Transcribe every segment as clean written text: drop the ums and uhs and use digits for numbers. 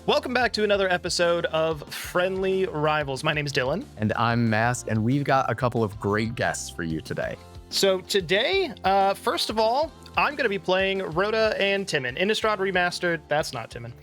Welcome back to another episode of Friendly Rivals. My name is Dylan. And I'm Mask, and we've got a couple of great guests for you today. So today, first of all, I'm going to be playing Rhoda and Timin. Innistrad Remastered. That's not Timin.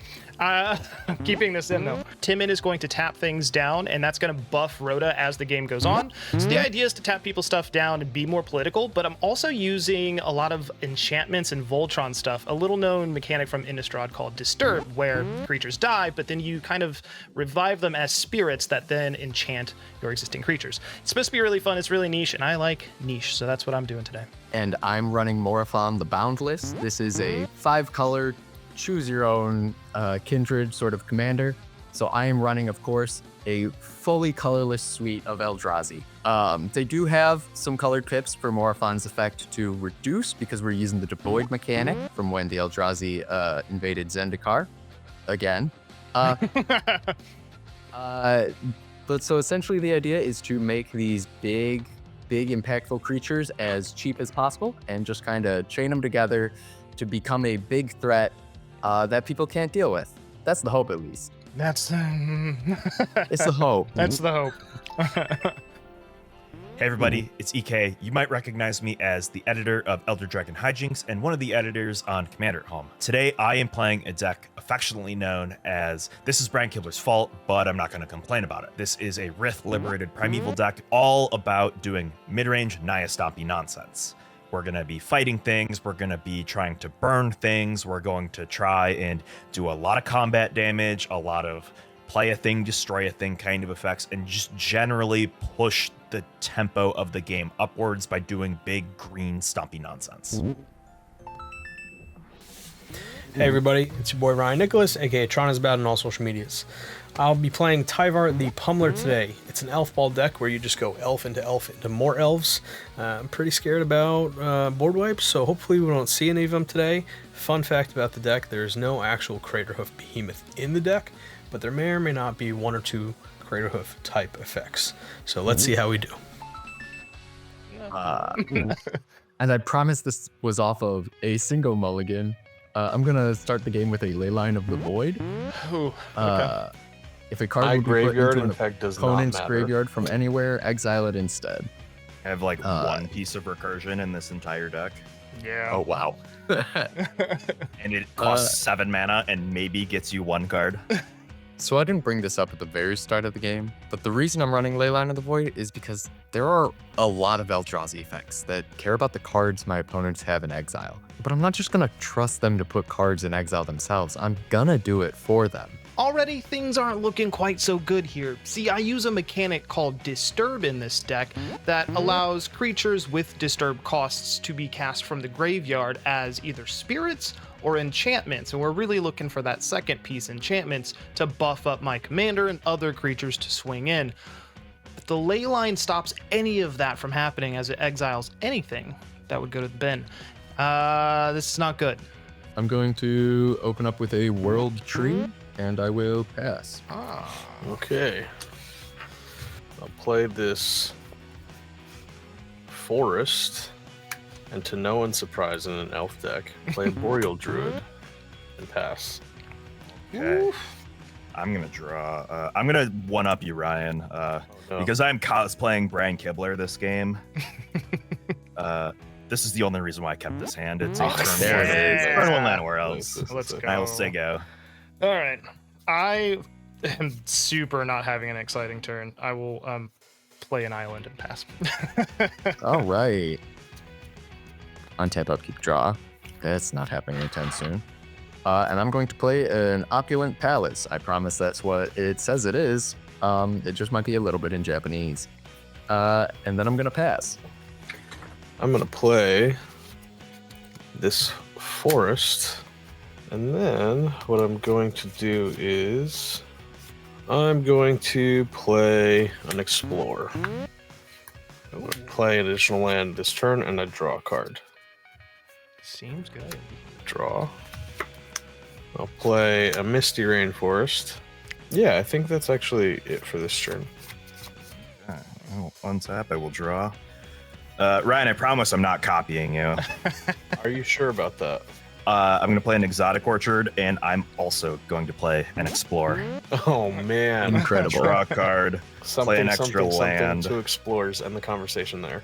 Keeping this in though. Timin is going to tap things down, and that's going to buff Rhoda as the game goes on. So the idea is to tap people's stuff down and be more political, but I'm also using a lot of enchantments and Voltron stuff. A little known mechanic from Innistrad called Disturb, where creatures die, but then you kind of revive them as spirits that then enchant your existing creatures. It's supposed to be really fun. It's really niche, and I like niche, so that's what I'm doing today. And I'm running Morophon the Boundless. This is a 5-color, choose your own kindred sort of commander. So I am running, of course, a fully colorless suite of Eldrazi. They do have some colored pips for Morophon's effect to reduce because we're using the Devoid mechanic from when the Eldrazi invaded Zendikar again. But so essentially the idea is to make these big impactful creatures as cheap as possible and just kind of chain them together to become a big threat that people can't deal with. That's the hope, at least. That's It's the hope. That's the hope. Hey everybody, it's EK. You might recognize me as the editor of Elder Dragon Hijinks and one of the editors on Commander at Home. Today I am playing a deck affectionately known as This is Brian Kibler's Fault, but I'm not going to complain about it. This is a Rith liberated primeval deck all about doing mid-range Naya Stompy nonsense. We're going to be fighting things, we're going to be trying to burn things, we're going to try and do a lot of combat damage, a lot of play a thing, destroy a thing kind of effects, and just generally push the tempo of the game upwards by doing big green stompy nonsense. Hey everybody, it's your boy Ryan Nicholas, aka TronIsBad on all social medias. I'll be playing Tyvar the Pummeler today. It's an elf ball deck where you just go elf into more elves. I'm pretty scared about board wipes, so hopefully we don't see any of them today. Fun fact about the deck, there's no actual Craterhoof Behemoth in the deck, but there may or may not be 1 or 2 Craterhoof type effects. So let's see how we do. And I promise this was off of a single mulligan. I'm going to start the game with a Leyline of the Void. Ooh, okay. If a card My would be graveyard, put into in an fact, does not opponent's matter. graveyard from anywhere, exile it instead. I have like one piece of recursion in this entire deck. Yeah. Oh wow. And it costs 7 mana and maybe gets you 1 card. So I didn't bring this up at the very start of the game, but the reason I'm running Leyline of the Void is because there are a lot of Eldrazi effects that care about the cards my opponents have in exile. But I'm not just gonna trust them to put cards in exile themselves, I'm gonna do it for them. Already, things aren't looking quite so good here. See, I use a mechanic called Disturb in this deck that allows creatures with Disturb costs to be cast from the graveyard as either spirits or enchantments, and we're really looking for that second piece, enchantments, to buff up my commander and other creatures to swing in. But the Leyline stops any of that from happening as it exiles anything that would go to the bin. This is not good. I'm going to open up with a World Tree, and I will pass. Okay. I'll play this Forest, and to no one's surprise in an elf deck, play a Boreal Druid and pass. Okay. I'm gonna draw. I'm gonna one-up you, Ryan, No. because I'm cosplaying Brian Kibler this game. This is the only reason why I kept this hand. It's a turn there one. it is. Turn 1 land Elves. Let's go. I will say go. All right. I am super not having an exciting turn. I will play an island and pass. All right. Untap, upkeep, draw. That's not happening anytime soon. And I'm going to play an Opulent Palace. I promise that's what it says it is. It just might be a little bit in Japanese. And then I'm going to pass. I'm gonna play this Forest, and then what I'm going to do is I'm going to play an Explorer. I'm gonna play an additional land this turn, and I draw a card. Seems good. Draw. I'll play a Misty Rainforest. Yeah, I think that's actually it for this turn. I will untap. I will draw. Ryan, I promise I'm not copying you. Are you sure about that? I'm going to play an Exotic Orchard, and I'm also going to play an Explore. Oh man, Incredible. Draw a card, play an extra land. Something to explores, end the conversation there.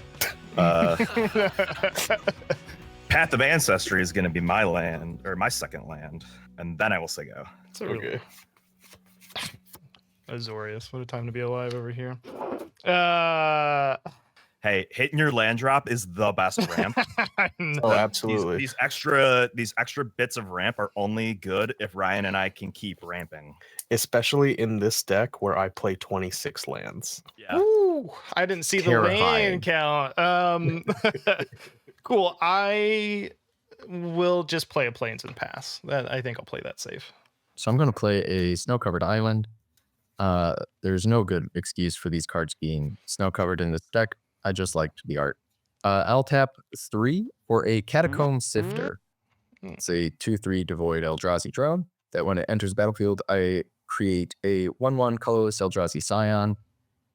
Path of Ancestry is going to be my land, or my second land, and then I will say go. Okay. Azorius, what a time to be alive over here. Hey, hitting your land drop is the best ramp. Oh, absolutely. These extra bits of ramp are only good if Ryan and I can keep ramping. Especially in this deck where I play 26 lands. Yeah. Ooh, I didn't see the Terrifying. land count. Cool. I will just play a Plains and Pass. I think I'll play that safe. So I'm going to play a snow-covered island. There's no good excuse for these cards being snow-covered in this deck. I just liked the art. I'll tap 3 for a Catacomb Sifter. It's a 2/3 devoid Eldrazi drone that when it enters the battlefield, I create a 1/1 colorless Eldrazi Scion.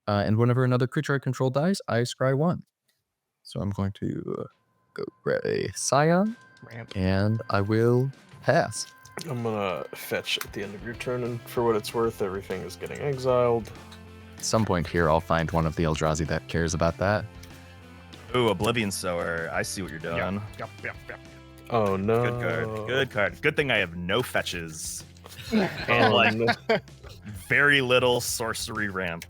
And whenever another creature I control dies, I scry 1. So I'm going to go grab a Scion, Ramp. and I will pass. I'm gonna fetch at the end of your turn, and for what it's worth, everything is getting exiled. At some point here, I'll find one of the Eldrazi that cares about that. Ooh, Oblivion Sower. I see what you're doing. Yep. Oh no. Good card. Good card. Good thing I have no fetches. Oh, And like no. very little sorcery ramp.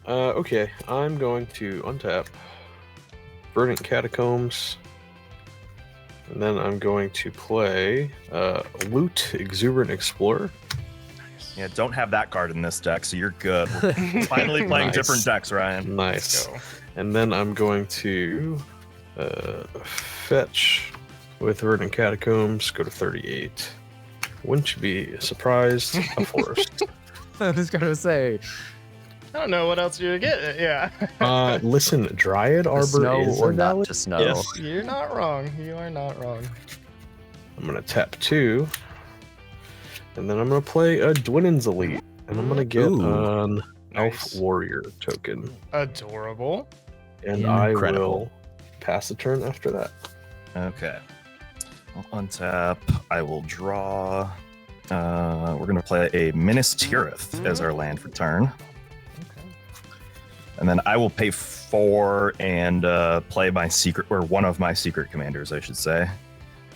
Okay, I'm going to untap Verdant Catacombs, and then I'm going to play Loot Exuberant Explorer. Yeah, don't have that card in this deck, so you're good. We're finally playing Nice. different decks, Ryan. Nice. Go. And then I'm going to fetch with Verdant Catacombs, go to 38. Wouldn't you be surprised? A forest. I was going to say, I don't know what else you're getting. Yeah. Listen, Dryad to Arbor snow is or a not valid. to snow. Yes. You're not wrong. You are not wrong. I'm gonna tap 2, and then I'm gonna play a Dwinnen's Elite, and I'm gonna get Ooh. an Nice. Elf Warrior token, Adorable. and I Incredible. will pass a turn after that. Okay. I'll untap. I will draw. We're gonna play a Minas Tirith as our land for turn. And then I will pay 4 and play my secret, or one of my secret commanders, I should say.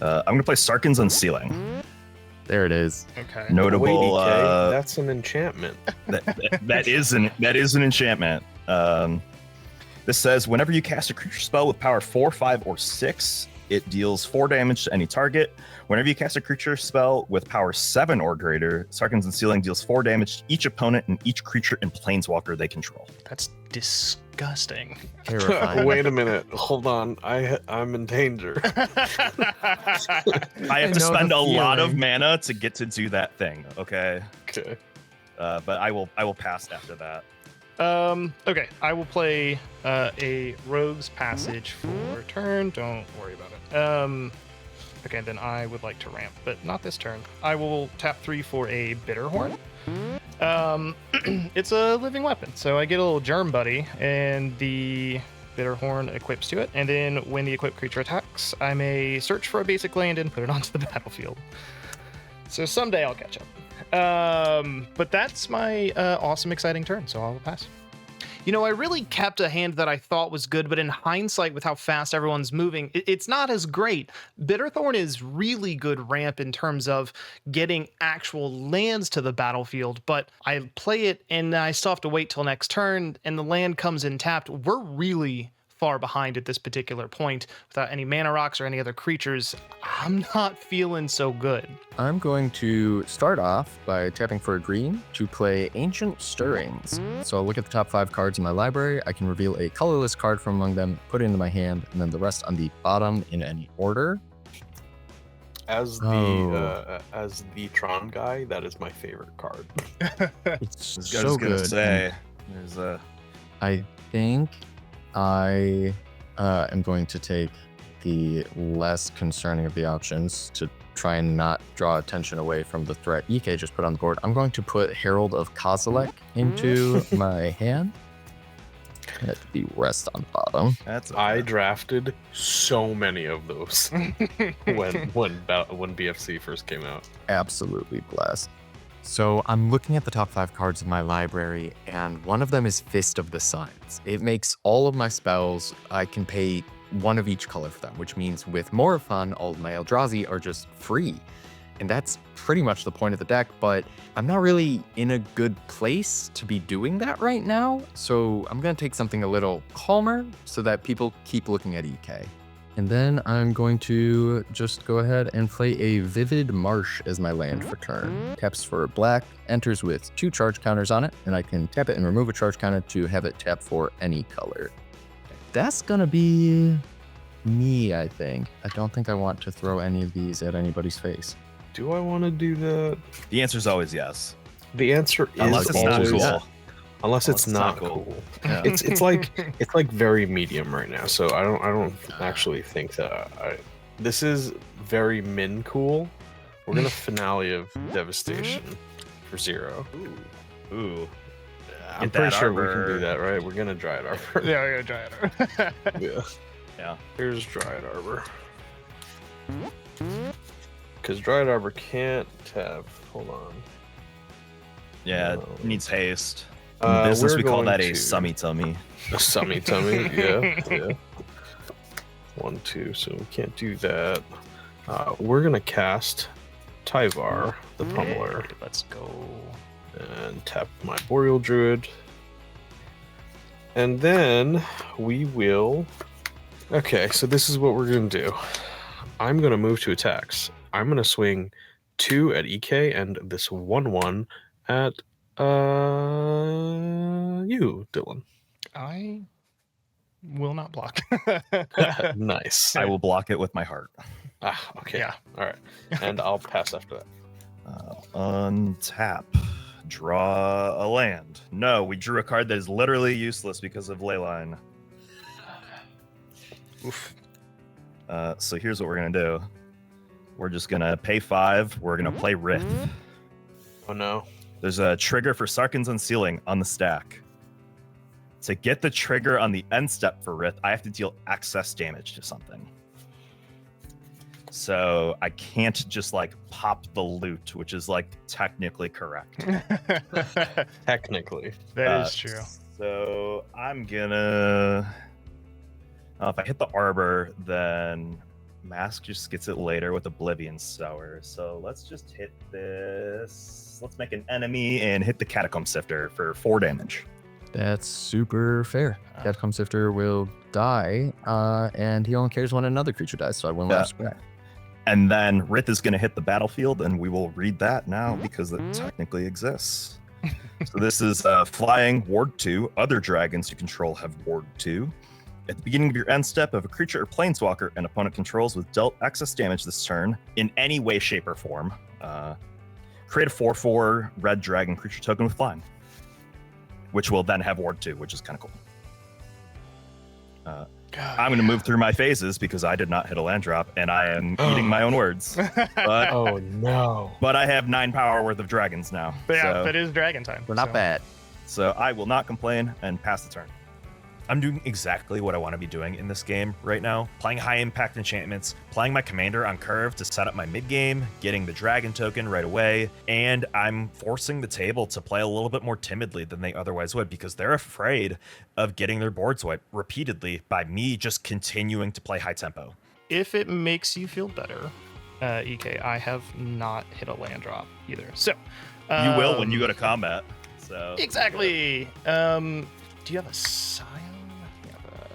I'm going to play Sarkhan's Unsealing. There it is. Okay. Notable. Wait, EK, that's an enchantment. that is an enchantment. This says whenever you cast a creature spell with power 4, 5, or 6, it deals 4 damage to any target. Whenever you cast a creature spell with power 7 or greater, Sarkhan's Unsealing deals 4 damage to each opponent and each creature and planeswalker they control. That's disgusting. Terrifying. Wait a minute, hold on. I'm in danger. I have to know spend the a lot of feeling. mana to get to do that thing. Okay, Okay. but I will pass after that. Okay, I will play a Rogue's Passage for turn. Don't worry about it. Okay, then I would like to ramp, but not this turn. I will tap 3 for a Bitterhorn. It's a living weapon, so I get a little Germ Buddy, and the Bitterhorn equips to it. And then when the equipped creature attacks, I may search for a basic land and put it onto the battlefield. So someday I'll catch up. But that's my awesome, exciting turn, so I'll pass. You know, I really kept a hand that I thought was good, but in hindsight, with how fast everyone's moving, it's not as great. Bitterthorn is really good ramp in terms of getting actual lands to the battlefield, but I play it and I still have to wait till next turn, and the land comes in tapped. We're really far behind at this particular point without any mana rocks or any other creatures. I'm not feeling so good. I'm going to start off by tapping for a green to play Ancient Stirrings. So I'll look at the top 5 cards in my library. I can reveal a colorless card from among them, put it into my hand, and then the rest on the bottom in any order. As the Tron guy, that is my favorite card. It's I was so gonna good. say, there's a I think I am going to take the less concerning of the options to try and not draw attention away from the threat EK just put on the board. I'm going to put Herald of Kozilek into my hand. Let the rest on bottom. That's I drafted so many of those when BFC first came out. Absolutely blessed. So I'm looking at the top 5 cards of my library, and one of them is Fist of the Suns. It makes all of my spells, I can pay 1 of each color for them, which means with Morophon, all of my Eldrazi are just free. And that's pretty much the point of the deck, but I'm not really in a good place to be doing that right now. So I'm going to take something a little calmer so that people keep looking at EK. And then I'm going to just go ahead and play a Vivid Marsh as my land for turn. Taps for black, enters with 2 charge counters on it, and I can tap it and remove a charge counter to have it tap for any color. That's gonna be me, I think. I don't think I want to throw any of these at anybody's face. Do I want to do that? The answer is always yes. The answer is Unless it's not always cool. yes. Unless it's not cool. Yeah. It's like very medium right now. So I don't actually think that this is very min cool. We're gonna finale of Devastation for 0. Ooh. I'm Get pretty that sure we arbor. can do that, right? We're gonna Dryad Arbor. Yeah, we're gonna try it. Yeah. Yeah. Here's Dryad Arbor. Because Dryad Arbor can't have. Hold on. Yeah, No. it needs haste. In the business, we're we call going that a to- summy tummy. A summy tummy, yeah. 1, 2, so we can't do that. We're gonna cast Tyvar, the Pummeler, Let's go. and tap my Boreal Druid. And then we will... Okay, so this is what we're gonna do. I'm gonna move to attacks. I'm gonna swing 2 at EK and this 1/1 at you, Dylan. I will not block. Nice. I will block it with my heart. Okay. Yeah. All right. And I'll pass after that. Untap. Draw a land. No, we drew a card that is literally useless because of Leyline. Oof. So here's what we're going to do. We're just going to pay 5. We're going to play Rith. Oh no. There's a trigger for Sarkhan's Unsealing on the stack. To get the trigger on the end step for Rith, I have to deal excess damage to something. So I can't just like pop the loot, which is like technically correct. Technically. That is true. So I'm gonna. If I hit the Arbor, then Mask just gets it later with Oblivion Sour. So let's just hit this. Let's make an enemy and hit the Catacomb Sifter for 4 damage. That's super fair. Catacomb Sifter will die, and he only cares when another creature dies, so I wouldn't let him scratch. And then Rith is going to hit the battlefield, and we will read that now because it technically exists. So this is flying, Ward 2. Other dragons you control have Ward 2. At the beginning of your end step, if a creature or planeswalker an opponent controls was dealt excess damage this turn in any way, shape, or form, create a 4/4 red dragon creature token with flying, which will then have Ward 2, which is kind of cool. I'm going to move through my phases because I did not hit a land drop, and I am eating my own words. But Oh no. but I have 9 power worth of dragons now. But yeah, so, that is dragon time. We're not so. bad. so I will not complain and pass the turn. I'm doing exactly what I want to be doing in this game right now. Playing high impact enchantments, playing my commander on curve to set up my mid game, getting the dragon token right away, and I'm forcing the table to play a little bit more timidly than they otherwise would because they're afraid of getting their boards wiped repeatedly by me just continuing to play high tempo. If it makes you feel better, EK, I have not hit a land drop either. So You will when you go to combat. So Exactly. Do you have a Scion?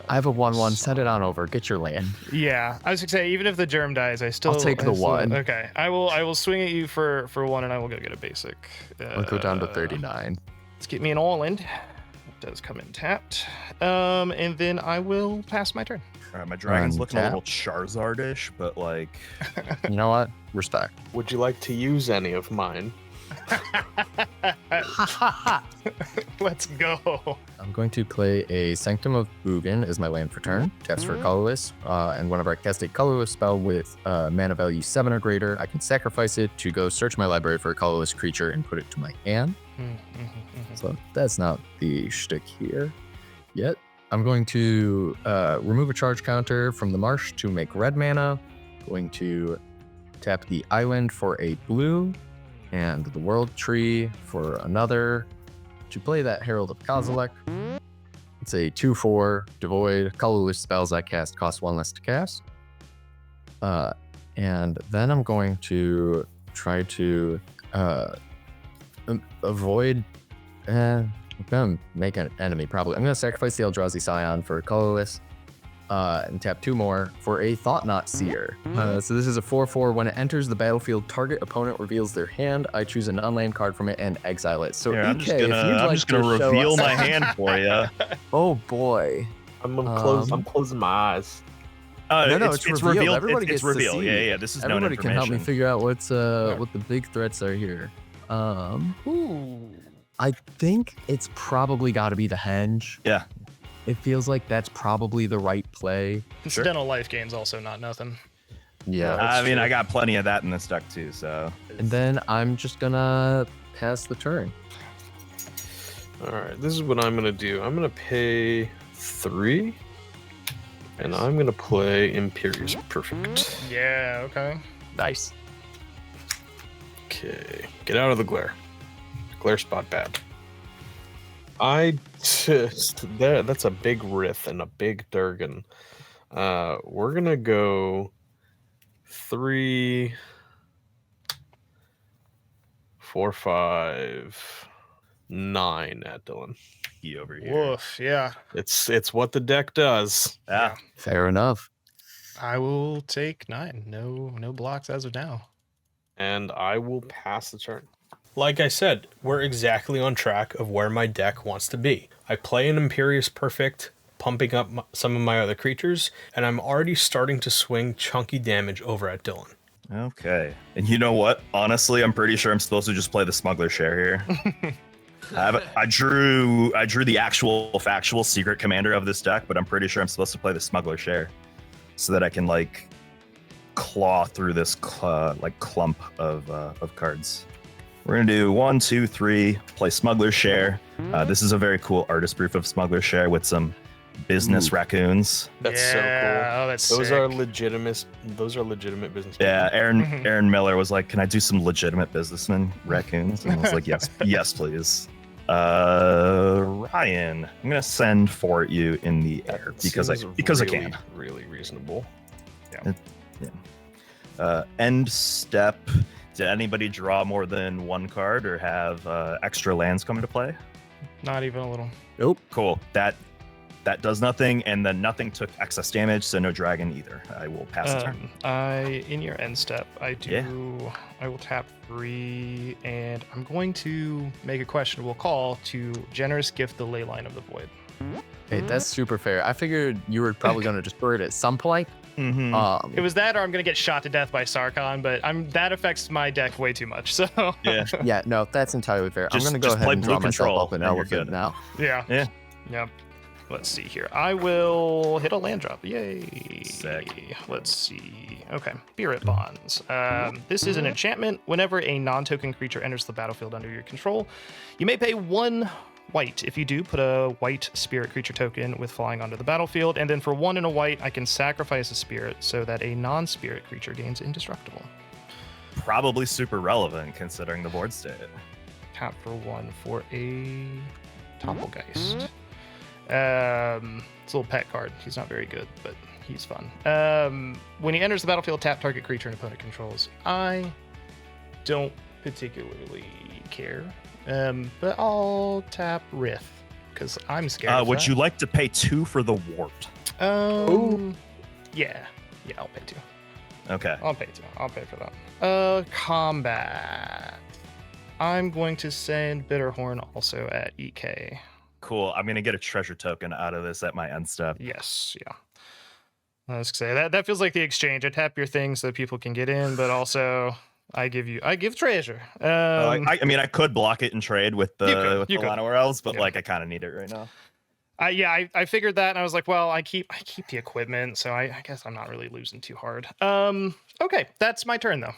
I have a 1/1. Set it on over. Get your land. Yeah, I was gonna say even if the germ dies, I still. I'll take the I still- 1. Okay, I will swing at you for 1, and I will go get a basic. I'll go down to 39. Let's get me an Island. It does come in tapped. And then I will pass my turn. my dragon's looking a Untap. little Charizardish, but like You know what? Respect. Would you like to use any of mine? Let's go. I'm going to play a Sanctum of Ugin as my land for turn. Taps for colorless. And whenever I cast a colorless spell with mana value 7 or greater, I can sacrifice it to go search my library for a colorless creature and put it to my hand. So that's not the shtick here yet. I'm going to remove a charge counter from the marsh to make red mana. Going to tap the island for a blue and the world tree for another to play that Herald of Kozilek. It's a 2/4 devoid. Colorless spells I cast cost 1 less to cast. And then I'm going to try to avoid. I'm gonna make an enemy probably. I'm gonna sacrifice the Eldrazi Scion for colorless, and tap 2 more for a Thought Knot Seer. So this is a 4/4. When it enters the battlefield, target opponent reveals their hand. I choose a non-land card from it and exile it. So Here, EK, I'm just if you'd gonna like to show reveal us- my hand for you. Oh boy. I'm closing my eyes. No, it's it's revealed. revealed. Everybody It's gets to revealed. see. Yeah. This is known Everybody can information. help me figure out what the big threats are here. Ooh. I think it's probably got to be the henge. Yeah. It feels like that's probably the right play. Incidental life gain's also not nothing. Yeah. I mean, I got plenty of that in this deck too. So. And then I'm just gonna pass the turn. All right, this is what I'm gonna do. I'm gonna pay 3, and I'm gonna play Imperious Perfect. Yeah, okay. Nice. Okay, get out of the glare. Glare spot bad. I just that's a big Rith and a big Durgan. We're gonna go 3, 4, 5, 9 at Dylan. He over here. Woof, yeah. It's what the deck does. Yeah. Fair enough. I will take 9. No blocks as of now. And I will pass the turn. Like I said, we're exactly on track of where my deck wants to be. I play an Imperious Perfect, pumping up some of my other creatures, and I'm already starting to swing chunky damage over at Dylan. Okay. And you know what? Honestly, I'm pretty sure I'm supposed to just play the Smuggler Share here. I drew the actual factual secret commander of this deck, but I'm pretty sure I'm supposed to play the Smuggler Share so that I can like claw through this clump of cards. We're gonna do 1, 2, 3. Play Smuggler Share. This is a very cool artist proof of Smuggler Share with some business raccoons. That's yeah, so cool. Oh, that's Those sick. are legitimate. Those are legitimate business. Yeah, Aaron Miller was like, "Can I do some legitimate businessman raccoons?" And I was like, "Yes, please." Ryan, I'm gonna send for you in the air because I can. Really reasonable. End step. Did anybody draw more than 1 card or have extra lands come into play? Not even a little. Nope. Cool. That does nothing, and then nothing took excess damage, so no dragon either. I will pass the turn. In your end step, I will tap 3, and I'm going to make a questionable call to generous gift the ley line of the void. Hey, that's super fair. I figured you were probably gonna destroy it at some point. Mm-hmm. It was that, or I'm gonna get shot to death by Sarkhan, but that affects my deck way too much. So Yeah. Yeah, no, that's entirely fair. I'm Just- gonna go just ahead play and blue draw myself control, up an and you're elephant good. now. yeah. Let's see here. I will hit a land drop. Yay. Sick. Let's see. Okay. Spirit Bonds. This is an enchantment. Whenever a non-token creature enters the battlefield under your control, you may pay 1 white. If you do, put a white spirit creature token with flying onto the battlefield. And then for 1 and a white, I can sacrifice a spirit so that a non-spirit creature gains indestructible. Probably super relevant considering the board state. Tap for 1 for a Topplegeist. It's a little pet card. He's not very good, but he's fun. When he enters the battlefield, tap target creature and opponent controls. I don't particularly care, but I'll tap Rith because I'm scared. Would you like to pay 2 for the wart? Yeah, I'll pay 2. Okay. I'll pay 2. I'll pay for that. Combat. I'm going to send Bitterhorn also at EK. Cool. I'm gonna get a treasure token out of this at my end step. Yes, yeah. I was gonna say that feels like the exchange. I tap your thing so that people can get in, but also I give treasure. I mean, I could block it and trade with the you could. Llanowar Elves, but Yeah. like I kind of need it right now. I figured that, and I was like, well, I keep the equipment, so I guess I'm not really losing too hard. Okay, that's my turn though.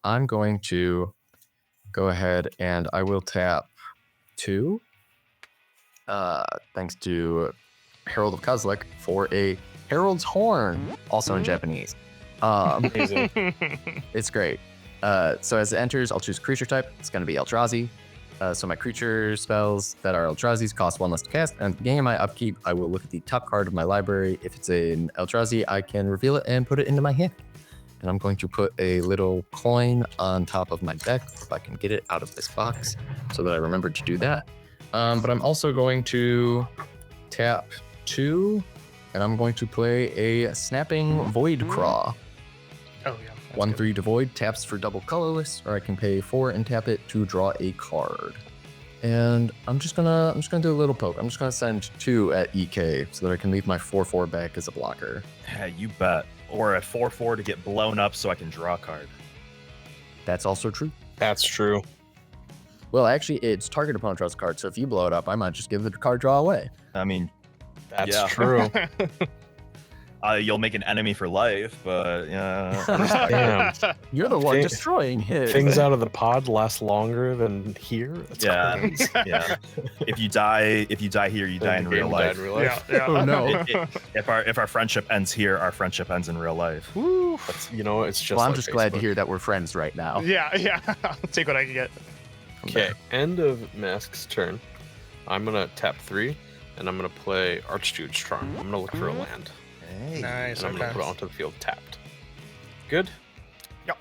I'm going to go ahead and I will tap 2. Thanks to Herald of Kozilek for a Herald's Horn, also in Japanese. Amazing. It's great. So as it enters, I'll choose creature type. It's going to be Eldrazi. So my creature spells that are Eldrazi's cost 1 less to cast. And at the beginning of my upkeep, I will look at the top card of my library. If it's an Eldrazi, I can reveal it and put it into my hand. And I'm going to put a little coin on top of my deck if I can get it out of this box so that I remember to do that. But I'm also going to tap 2, and I'm going to play a Snapping Void Craw. Oh yeah. that's 1/3 good. to void, taps for double colorless, or I can pay 4 and tap it to draw a card. And I'm just gonna do a little poke. I'm just gonna send 2 at EK so that I can leave my 4/4 back as a blocker. Yeah, you bet. Or a 4/4 to get blown up so I can draw a card. That's also true. That's true. Well, actually, it's target opponent draws a card, so if you blow it up, I might just give the card draw away. I mean, That's Yeah. true. you'll make an enemy for life, but yeah. Damn. You're the one Thi- destroying his. Things out of the pod last longer than here. That's Yeah. crazy. Yeah. If you die here, you die in The real game life. died in real life. Yeah. Oh no. If our friendship ends here, our friendship ends in real life. Woo. That's, it's just. Well, I'm like just glad to Facebook. hear that we're friends right now. Yeah. I'll take what I can get. Okay, end of Mask's turn. I'm gonna tap 3, and I'm gonna play Archduke's Charm. I'm gonna look for a land, Nice. and I'm gonna Okay. put it onto the field tapped. Good. Yep.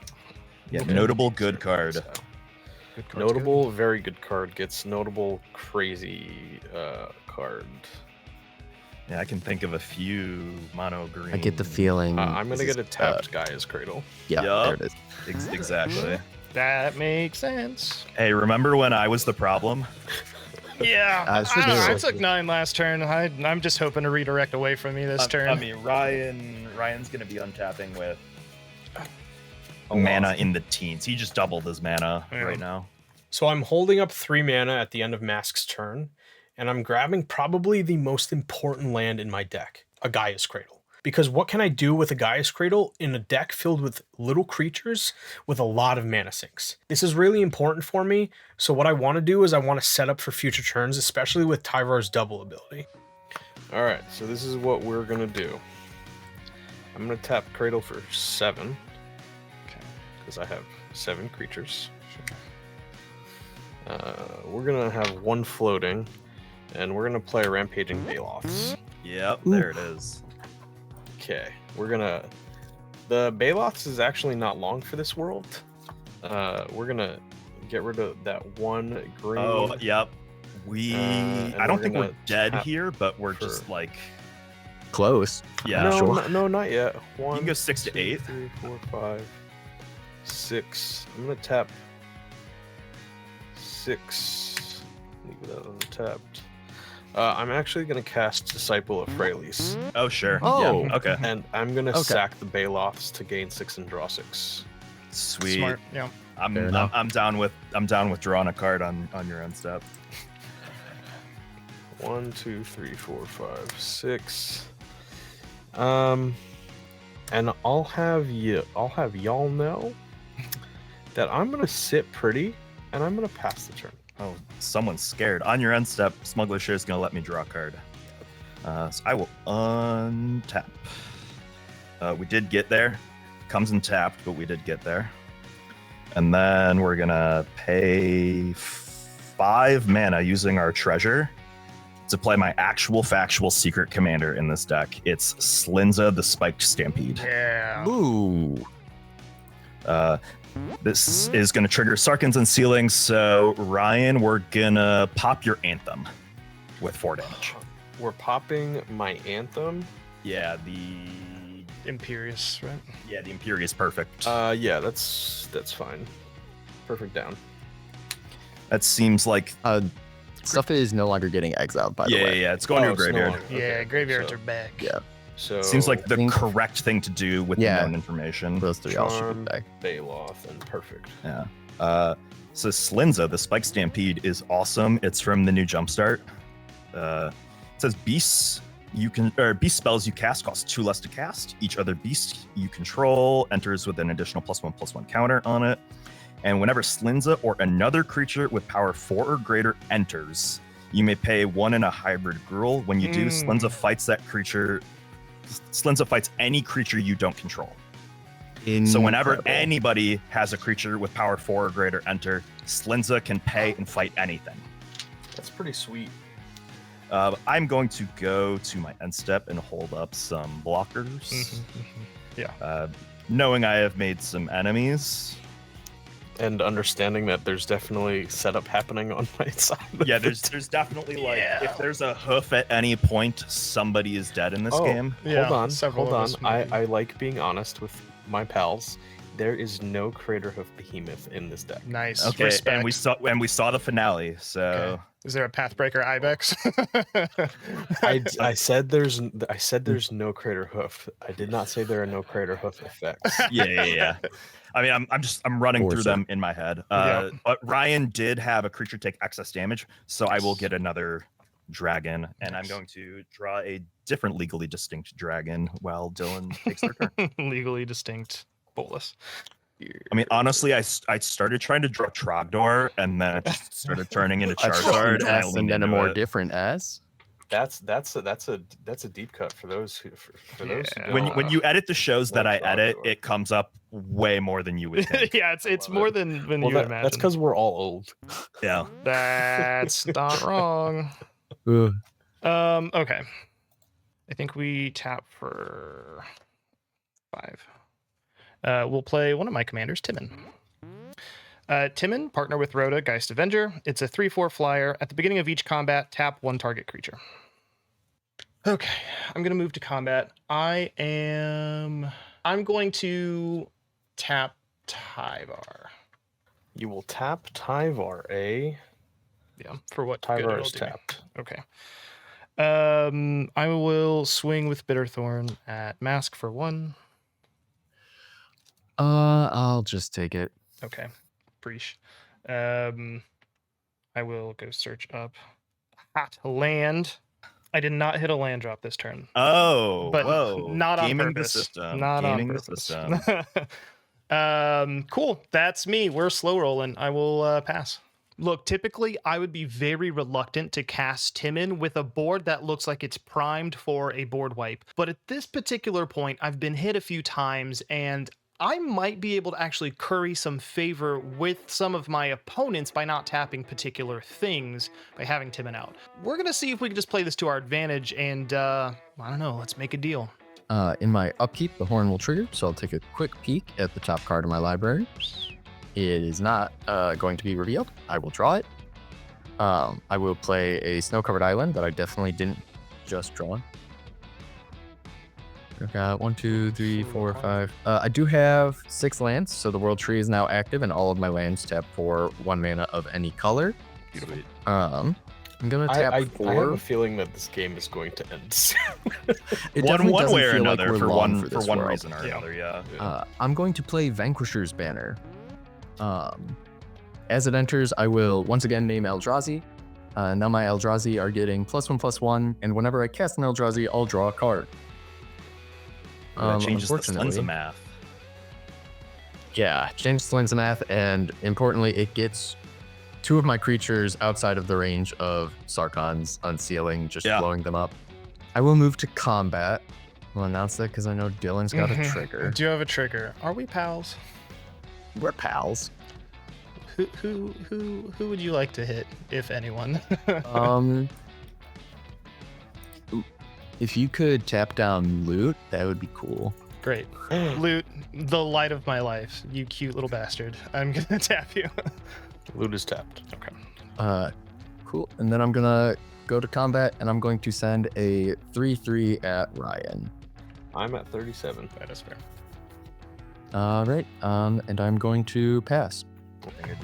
Yeah, Okay. notable good card. So, Good card's notable, very good card gets notable, crazy card. Yeah, I can think of a few mono green. I get the feeling. I'm gonna this get a is, tapped Gaia's Cradle. Yeah, Yup. there it is. Exactly. good. That makes sense. Hey, remember when I was the problem? Yeah. I should I don't know, do I it. took 9 last turn. I'm just hoping to redirect away from me this turn. I mean, Ryan's gonna be untapping with A mana lot. in the teens. He just doubled his mana Yeah. right now. So I'm holding up 3 mana at the end of Mask's turn, and I'm grabbing probably the most important land in my deck, a Gaia's Cradle. Because what can I do with a Gaia's Cradle in a deck filled with little creatures with a lot of mana sinks? This is really important for me, so what I want to do is I want to set up for future turns, especially with Tyvar's double ability. All right, so this is what we're gonna do. I'm gonna tap Cradle for 7. Okay. Because I have 7 creatures. We're gonna have 1 floating, and we're gonna play Rampaging Baloths. Yep, there it is. Okay, we're gonna. The Baloths is actually not long for this world. We're gonna get rid of that 1 green. Oh, yep. and I don't we're think gonna we're dead tap here, but we're for- just like, Close. yeah. no, sure. no, not yet. 1, You can go 6 to 2, 8. 3, 4, 5, 6. I'm gonna tap 6. Leave that untapped. I'm actually gonna cast Disciple of Freylis, Oh, sure. Oh. Yeah. Okay. and I'm gonna Okay. sack the Baloths to gain 6 and draw 6. Sweet. Smart. Yeah. Fair enough. I'm down with drawing a card on your end step. 1, 2, 3, 4, 5, 6. And I'll have y'all know that I'm gonna sit pretty, and I'm gonna pass the turn. Oh, someone's scared. On your end step, Smuggler Share is going to let me draw a card. So I will untap. We did get there. Comes in tapped, but we did get there. And then we're going to pay 5 mana using our treasure to play my actual factual secret commander in this deck. It's Slinza the Spiked Stampede. Yeah. Ooh. This is going to trigger Sarkhan's Unsealing, so Ryan, we're going to pop your Anthem with 4 damage. We're popping my Anthem. Yeah, the Imperious, right? Imperious Perfect. Yeah, that's fine. Perfect down. That seems like Stuff is no longer getting exiled, by the way. yeah, it's going to a it's no graveyard. longer- Yeah, okay, graveyards so- are back. Yeah. So Seems like the think- correct thing to do with Yeah. the known information. Those 3 all should Charm, be back. Baloth, and Perfect. Yeah. So Slinza, the Spike Stampede, is awesome. It's from the new Jumpstart. It says beast spells you cast cost 2 less to cast. Each other beast you control enters with an additional +1/+1 counter on it. And whenever Slinza or another creature with power 4 or greater enters, You may pay 1 and a hybrid gruel. When you do, Slenza fights that creature. Slenza fights any creature you don't control. So whenever anybody has a creature with power 4 or greater enter, Slenza can pay and fight anything. That's pretty sweet. I'm going to go to my end step and hold up some blockers. Yeah. Knowing I have made some enemies. And understanding that there's definitely setup happening on my side. Yeah, there's definitely like if there's a hoof at any point, somebody is dead in this game. Yeah, hold on. several Hold of on. us maybe. I like being honest with my pals. There is no Craterhoof Behemoth in this deck. Nice. Okay, Respect. and we saw the finale. So Okay. Is there a Pathbreaker Ibex? I said there's no Craterhoof. I did not say there are no Craterhoof effects. yeah. I mean, I'm running through Awesome. them in my head. Yeah. But Ryan did have a creature take excess damage, so I will get another dragon, and I'm going to draw a different legally distinct dragon while Dylan takes their turn. Legally distinct bolus. I mean, honestly, I started trying to draw Trogdor, and then it just started turning into Charizard, and I S leaned and then a into more it. different S. That's a deep cut for those who for those who Yeah. don't, When you edit the shows that I like edit, Trogdor. it comes up way more than you would think. Yeah, it's love more it. than well, you would imagine. that's because we're all old. Yeah. That's not wrong. Ugh. Okay. I think we tap for 5. We'll play one of my commanders, Timin. Timin, partner with Rhoda, Geist Avenger. It's a 3/4 flyer. At the beginning of each combat, tap 1 target creature. Okay, I'm gonna move to combat. I'm going to tap Tyvar. You will tap Tyvar, eh? Yeah, for what good Tyvar it'll is do me. tapped. Okay. I will swing with Bitterthorn at Mask for 1. I'll just take it. Okay. Preach. I will go search up hot land. I did not hit a land drop this turn. Oh, But whoa. not on Gaming purpose. the system. Not Gaming on the purpose. system. Cool. That's me. We're slow rolling. I will pass. Look, typically I would be very reluctant to cast Timin with a board that looks like it's primed for a board wipe. But at this particular point, I've been hit a few times and I might be able to actually curry some favor with some of my opponents by not tapping particular things by having Timin out. We're going to see if we can just play this to our advantage and, I don't know, let's make a deal. In my upkeep, the horn will trigger, so I'll take a quick peek at the top card of my library. It is not going to be revealed. I will draw it. I will play a snow-covered island that I definitely didn't just draw. I've got 1, 2, 3, 4, 5. I do have 6 lands, so the world tree is now active, and all of my lands tap for 1 mana of any color. Sweet. I'm gonna tap I have 4. a feeling that this game is going to end soon. It One definitely doesn't way or feel like another we're for long one this for one world. reason or Yeah. another, yeah. I'm going to play Vanquisher's Banner. As it enters, I will once again name Eldrazi. Now my Eldrazi are getting +1/+1, and whenever I cast an Eldrazi, I'll draw a card. That changes the Unfortunately- Slenza math. Yeah, change Slenza math, and importantly, it gets 2 of my creatures outside of the range of Sarkhan's Unsealing, just Yeah. blowing them up. I will move to combat. I'll announce that because I know Dylan's got a I trigger. do have a trigger. Are we pals? We're pals. Who would you like to hit, if anyone? If you could tap down loot, that would be cool. Great. Loot, the light of my life, you cute little bastard. I'm gonna tap you. Loot is tapped. Okay. Cool. And then I'm gonna go to combat, and I'm going to send a 3/3 at Ryan. I'm at 37. That is fair. All right. And I'm going to pass.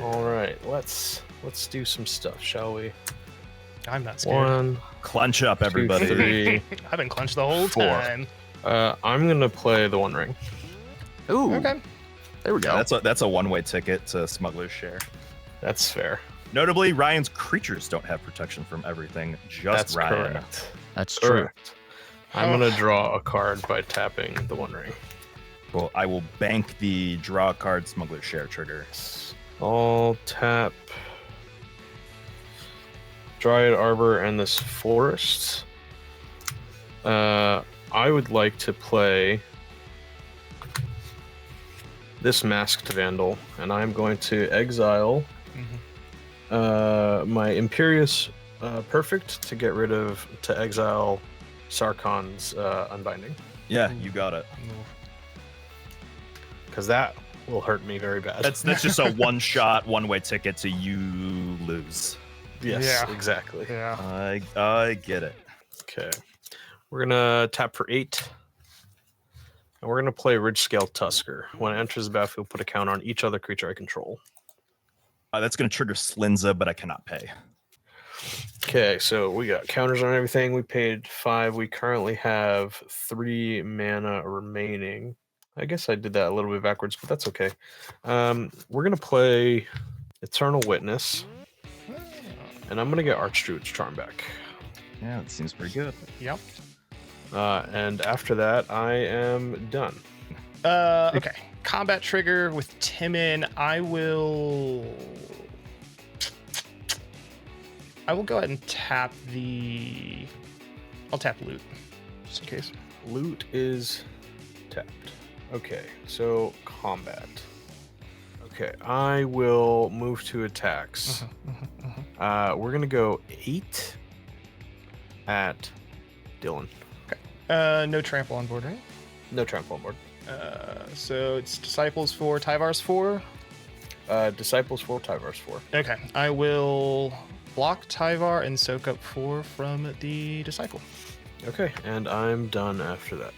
All right, let's do some stuff, shall we? I'm not scared. 1, Clench up, 2, everybody. 3. I've been clenched the whole 4. time. I'm gonna play the One Ring. Ooh. Okay. There we go. Yeah, that's a one-way ticket to Smuggler's Share. That's fair. Notably, Ryan's creatures don't have protection from everything. Just That's Ryan. correct. That's true. Correct. I'm gonna draw a card by tapping the One Ring. Well, I will bank the draw card Smuggler's Share trigger. I'll tap Dryad Arbor and this forest. I would like to play this Masked Vandal, and I'm going to exile my Imperious Perfect to exile Sarkon's Unbinding. Yeah, you got it. Because that will hurt me very bad. That's just a one-shot, one-way ticket to you lose. Yes, Yeah. exactly. Yeah. I get it. Okay. We're going to tap for 8. And we're going to play Ridgescale Tusker. When it enters the battlefield, put a counter on each other creature I control. That's going to trigger Slinza, but I cannot pay. Okay, so we got counters on everything. We paid 5. We currently have 3 mana remaining. I guess I did that a little bit backwards, but that's okay. We're going to play Eternal Witness. And I'm going to get Archdruid's Charm back. Yeah, it seems pretty good. Yep. And after that, I am done. Okay. Combat trigger with Timin. I will go ahead and tap I'll tap loot, just in case. Loot is tapped. Okay, so combat. Okay, I will move to attacks. We're gonna go 8 at Dylan. No trample on board, right? No trample on board. So it's Disciples 4, Tyvar's 4. Disciples 4, Tyvar's 4. Okay, I will block Tyvar and soak up 4 from the Disciple. Okay, and I'm done after that.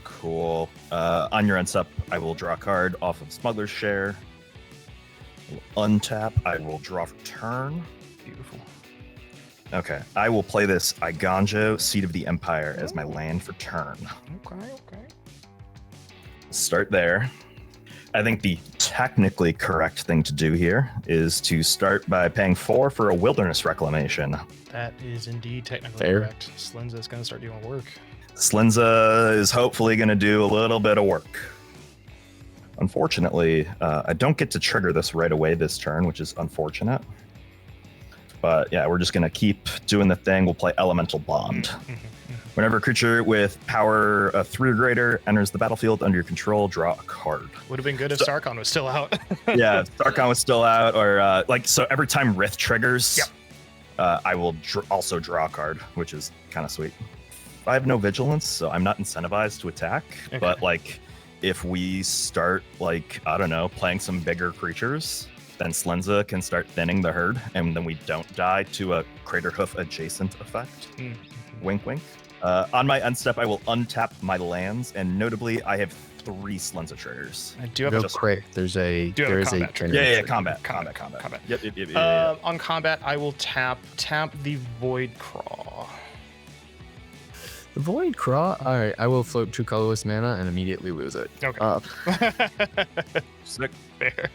Cool. On your end step, I will draw a card off of Smuggler's Share. Untap. I will draw for turn. Beautiful. Okay. I will play this Iganjo, Seat of the Empire, as my land for turn. Okay. Start there. I think the technically correct thing to do here is to start by paying 4 for a Wilderness Reclamation. That is indeed technically Fair. correct. Slinza's going to start doing work. Slinza is hopefully going to do a little bit of work. Unfortunately, I don't get to trigger this right away this turn, which is unfortunate. But yeah, we're just going to keep doing the thing. We'll play Elemental Bond. Whenever a creature with power 3 or greater enters the battlefield under your control, draw a card. Would have been good if Sarkon was still out. Yeah, if Sarkon was still out, or so every time Rith triggers, I will also draw a card, which is kind of sweet. I have no vigilance, so I'm not incentivized to attack. Okay. But like, if we start I don't know, playing some bigger creatures, then Slinza can start thinning the herd, and then we don't die to a Craterhoof adjacent effect. Wink, wink. On my end step, I will untap my lands, and notably, I have 3 Slinza triggers. I do have Real a quick, there is a combat trigger. Yeah, trigger. combat. Yep. On combat, I will tap the Void Craw. The Void Craw. All right, I will float 2 colorless mana and immediately lose it. Okay. Sick. Fair.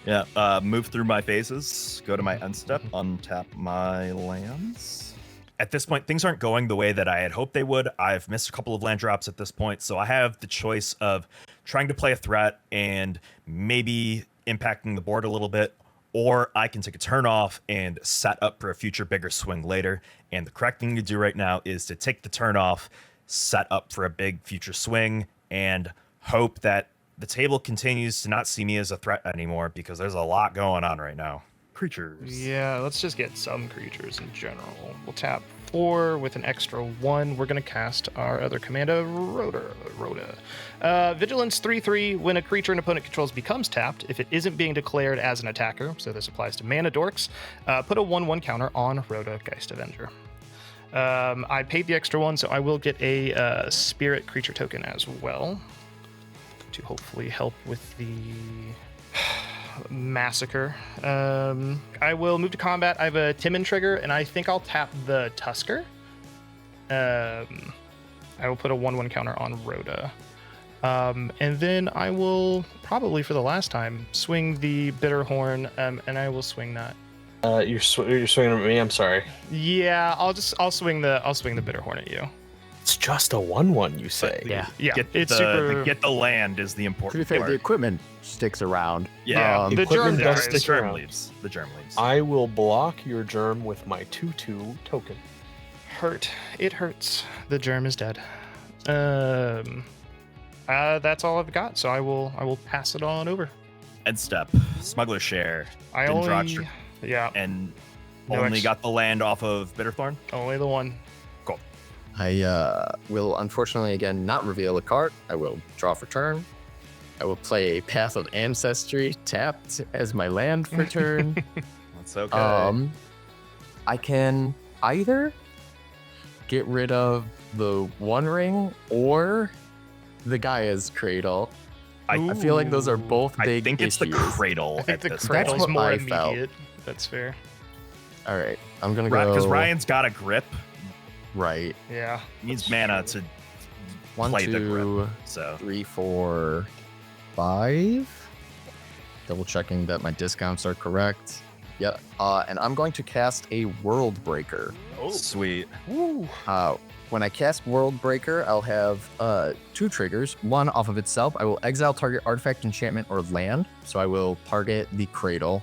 Yeah, move through my phases, go to my end step, untap my lands. At this point, things aren't going the way that I had hoped they would. I've missed a couple of land drops at this point, so I have the choice of trying to play a threat and maybe impacting the board a little bit, or I can take a turn off and set up for a future bigger swing later. And the correct thing to do right now is to take the turn off, set up for a big future swing, and hope that the table continues to not see me as a threat anymore, because there's a lot going on right now. Creatures. Yeah, let's just get some creatures in general. We'll tap 4 with an extra 1. We're going to cast our other commander, Rhoda. Vigilance 3/3. When a creature an opponent controls becomes tapped, if it isn't being declared as an attacker, so this applies to mana dorks, put a 1/1 counter on Rhoda, Geist Avenger. I paid the extra 1, so I will get a spirit creature token as well to hopefully help with the massacre. I will move to combat. I have a Timin trigger, and I think I'll tap the Tusker. I will put a 1/1 counter on Rhoda. And then I will probably, for the last time, swing the Bitterhorn, and I will swing that. You're swinging at me. I'm sorry. Yeah, I'll swing the Bitterhorn at you. It's just a 1/1, you say? Yeah. Yeah, Get it's the super. get the land is the To be important fair, the part. equipment sticks around. Yeah, Um, the germ equipment Yeah, does dies. the stick germ around. leaves. The germ leaves. I will block your germ with my 2/2 token. Hurt. It hurts. The germ is dead. That's all I've got. So I will pass it on over. End step. Smuggler share. I Didn't draw only. Yeah, and No only ex- got the land off of Bitterthorn. only the one. I will unfortunately again not reveal a card. I will draw for turn. I will play a Path of Ancestry tapped as my land for turn. That's okay. I can either get rid of the One Ring or the Gaia's Cradle. I feel like those are both I big think it's the issues. cradle. I think at the this cradle's point. what more I felt. immediate. That's fair. All right, I'm gonna go Because Ryan's got a grip. right. Yeah. He needs That's mana true. to One, play the two, grip. So 3, 4, 5. Double checking that my discounts are correct. Yeah. And I'm going to cast a World Breaker. sweet. Woo. When I cast World Breaker, I'll have 2 triggers. One off of itself, I will exile target artifact, enchantment, or land. So I will target the Cradle.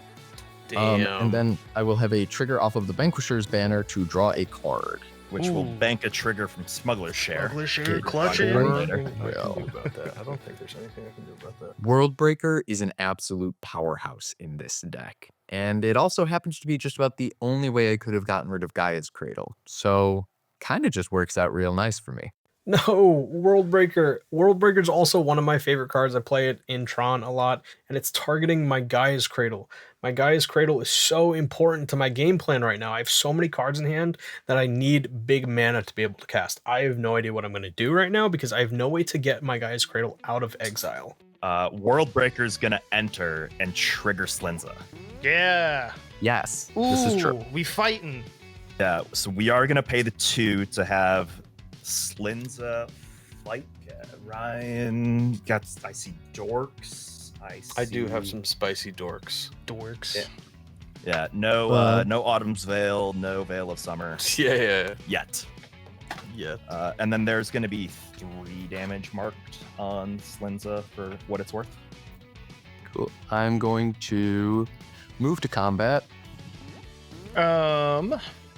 And then I will have a trigger off of the Vanquisher's banner to draw a card. Which will Ooh. bank a trigger from Smuggler's Share. Publisher, Good. clutch Fine. it. Sure. Nothing I Well. can do about that. I don't think there's anything I can do about that. World Breaker is an absolute powerhouse in this deck. And it also happens to be just about the only way I could have gotten rid of Gaia's Cradle. So kind of just works out real nice for me. No, World Breaker. World Breaker's also one of my favorite cards. I play it in Tron a lot, and it's targeting my Gaia's Cradle. My Gaia's Cradle is so important to my game plan right now. I have so many cards in hand that I need big mana to be able to cast. I have no idea what I'm going to do right now because I have no way to get my Gaia's Cradle out of exile. World Breaker's gonna enter and trigger Slinza. Yeah. Yes, Ooh, this is true. we fighting. Yeah, so we are gonna pay the 2 to have Slinza fight. Ryan got. I see dorks. I do have some spicy dorks. Dorks. Yeah. Yeah, no, no Autumn's Veil, no Veil of Summer Yeah. yet. Yeah. And then there's going to be 3 damage marked on Slinza for what it's worth. Cool. I'm going to move to combat.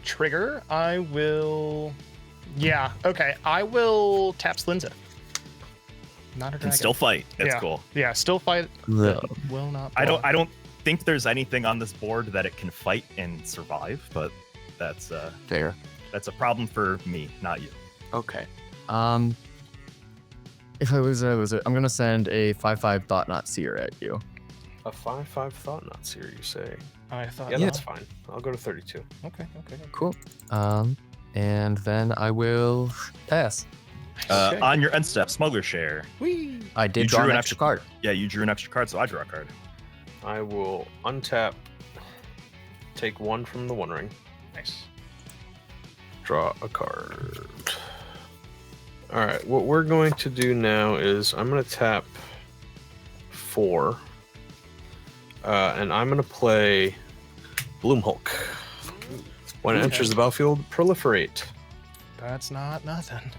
Trigger. I will. Yeah. Okay. I will tap Slinza. Not a dragon. Can still fight. That's Yeah. cool. Yeah. Still fight. No. Will not. I block. don't think there's anything on this board that it can fight and survive, but that's Fair. a problem for me, not you. Okay. If I was, I'm gonna send a 5/5 Thought Knot Seer at you. A 5/5 Thought Knot Seer, you say? I thought. Yeah, Yeah. that's fine. I'll go to 32. Okay. Okay. Cool. And then I will pass. Okay. On your end step, Smuggler Share. Whee! I did You draw drew an an extra card. Yeah, you drew an extra card, so I draw a card. I will untap, take 1 from the One Ring, Nice. draw a card. All right, what we're going to do now is I'm going to tap 4, and I'm going to play Bloom Hulk. When it Okay. enters the battlefield, proliferate. That's not nothing.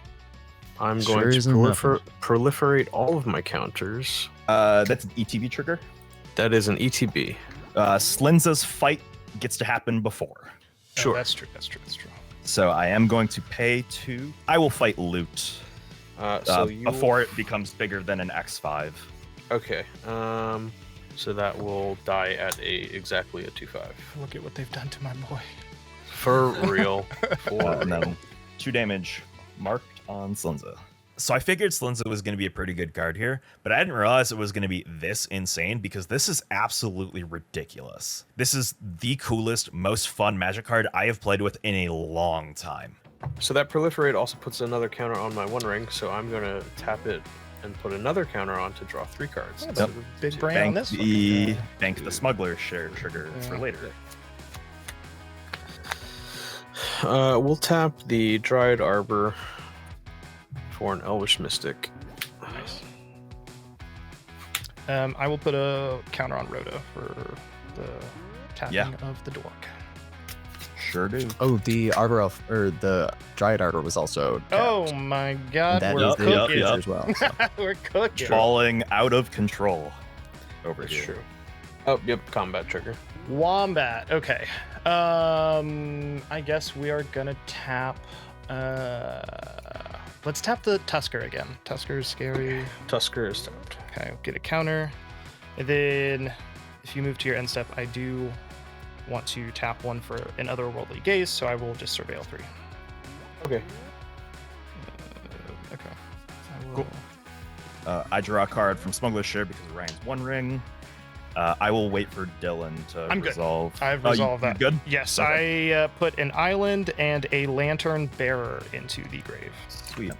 I'm Sure going to isn't nothing. proliferate all of my counters. That's an ETB trigger. That is an ETB. Slinza's fight gets to happen before. Sure. Oh, that's true. That's true. That's true. So I am going to pay 2. I will fight Loot So you before it becomes bigger than an X5. Okay. So that will die at exactly a 2/5. Look at what they've done to my boy. For real. For And real. then 2 damage marked on Slinza. So I figured Slinza was going to be a pretty good card here, but I didn't realize it was going to be this insane because this is absolutely ridiculous. This is the coolest, most fun Magic card I have played with in a long time. So that proliferate also puts another counter on my One Ring, so I'm gonna tap it and put another counter on to draw 3 cards. That's a big brain on Bank this. the fucking guy. bank the Smuggler Share trigger for Yeah. later. We'll tap the Dryad Arbor for an Elvish Mystic. Nice. I will put a counter on Rhoda for the tapping Yeah. of the dork. Sure do. Oh, the Arbor Elf, or the Dryad Arbor was also tapped. Oh my god, That we're is the Yep, cooking. creature as well. So. We're cooking. Falling out of control over That's here. true. Oh, yep, combat trigger. Wombat. Okay. I guess we are gonna tap. Let's tap the Tusker again. Tusker's scary. Tusker is tapped. Okay, get a counter. And then if you move to your end step, I do want to tap one for an otherworldly gaze, so I will just surveil 3. Okay. Okay. I will... Cool. I draw a card from Smuggler's Share because of Ryan's One Ring. I will wait for Dylan to I'm good. resolve. I've Oh, resolved you that. good? Yes, Okay. I put an island and a lantern bearer into the grave. Sweet.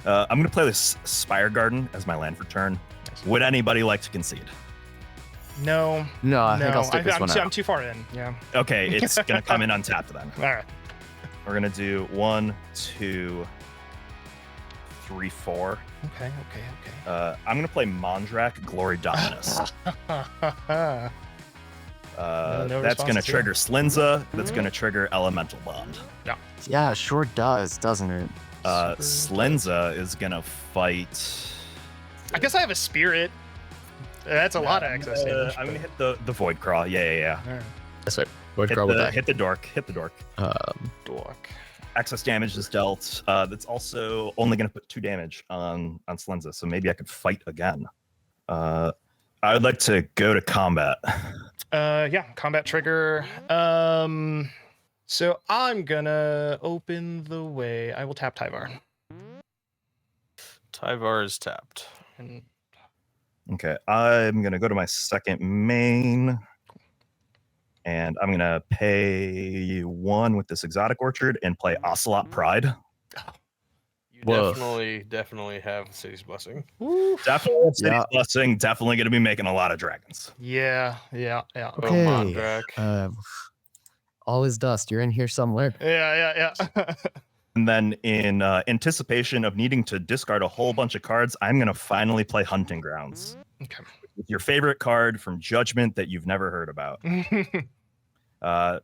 I'm going to play this Spire Garden as my land for turn. Would anybody like to concede? No. No, I think no, I'll stick this one I'm out. too far in. Yeah. Okay, it's going to come in untapped then. All right. We're going to do 1, 2, 3, 4. Okay. I'm going to play Mondrak Glory Dominus. No That's going to responses here. trigger Slinza. That's going to trigger Elemental Bond. Yeah, it sure does, doesn't it? Slinza is going to fight. I guess I have a spirit. That's a lot of access damage. I'm going to hit the Void Crawl. Yeah. All right. That's right. Void Crawl with that. Hit the Dork. Dork. Excess damage is dealt. That's also only going to put 2 damage on Slenza, so maybe I could fight again. I would like to go to combat. Yeah, combat trigger. So I'm gonna open the way. I will tap Tyvar. Tyvar is tapped. And Okay, I'm going to go to my second main, and I'm going to pay 1 with this Exotic Orchard and play Ocelot Pride. You Woof. definitely have City's Blessing. Definitely City's Yeah. Blessing, definitely going to be making a lot of dragons. yeah. Okay. Mondrak. All is dust. You're in here somewhere. Yeah. And then in anticipation of needing to discard a whole bunch of cards, I'm going to finally play Hunting Grounds. Okay. With your favorite card from Judgment that you've never heard about.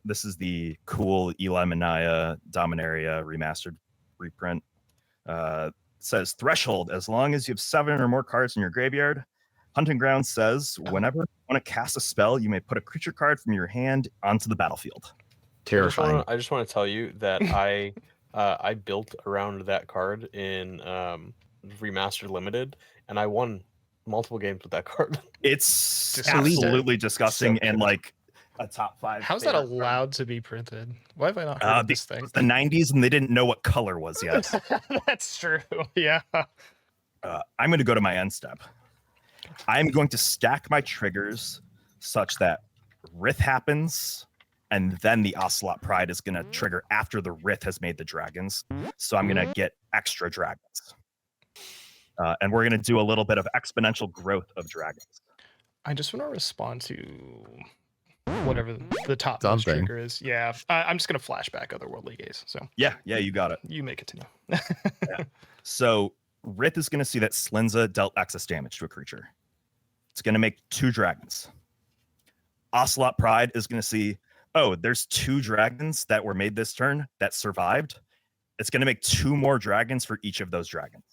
This is the cool Eli Manaya Dominaria remastered reprint. Says Threshold, as long as you have 7 or more cards in your graveyard. Hunting Grounds says, whenever you want to cast a spell, you may put a creature card from your hand onto the battlefield. Terrifying. I just want to tell you that I built around that card in Remastered Limited, and I won multiple games with that card. It's Disgusting. absolutely disgusting So and like a top 5. How's that favorite card. allowed to be printed? Why have I not heard of this thing? The 90s and they didn't know what color was yet. That's true. Yeah. I'm going to go to my end step. I'm going to stack my triggers such that Rith happens, and then the Ocelot Pride is going to trigger after the Rith has made the dragons. So I'm going to get extra dragons. And we're going to do a little bit of exponential growth of dragons. I just want to respond to whatever the top Something. trigger is. Yeah. I'm just gonna flashback otherworldly gaze. So Yeah, you got it. you make it to know. So Rith is going to see that Slinza dealt excess damage to a creature. It's going to make 2 dragons. Ocelot Pride is going to see, oh, there's 2 dragons that were made this turn that survived. It's going to make 2 more dragons for each of those dragons.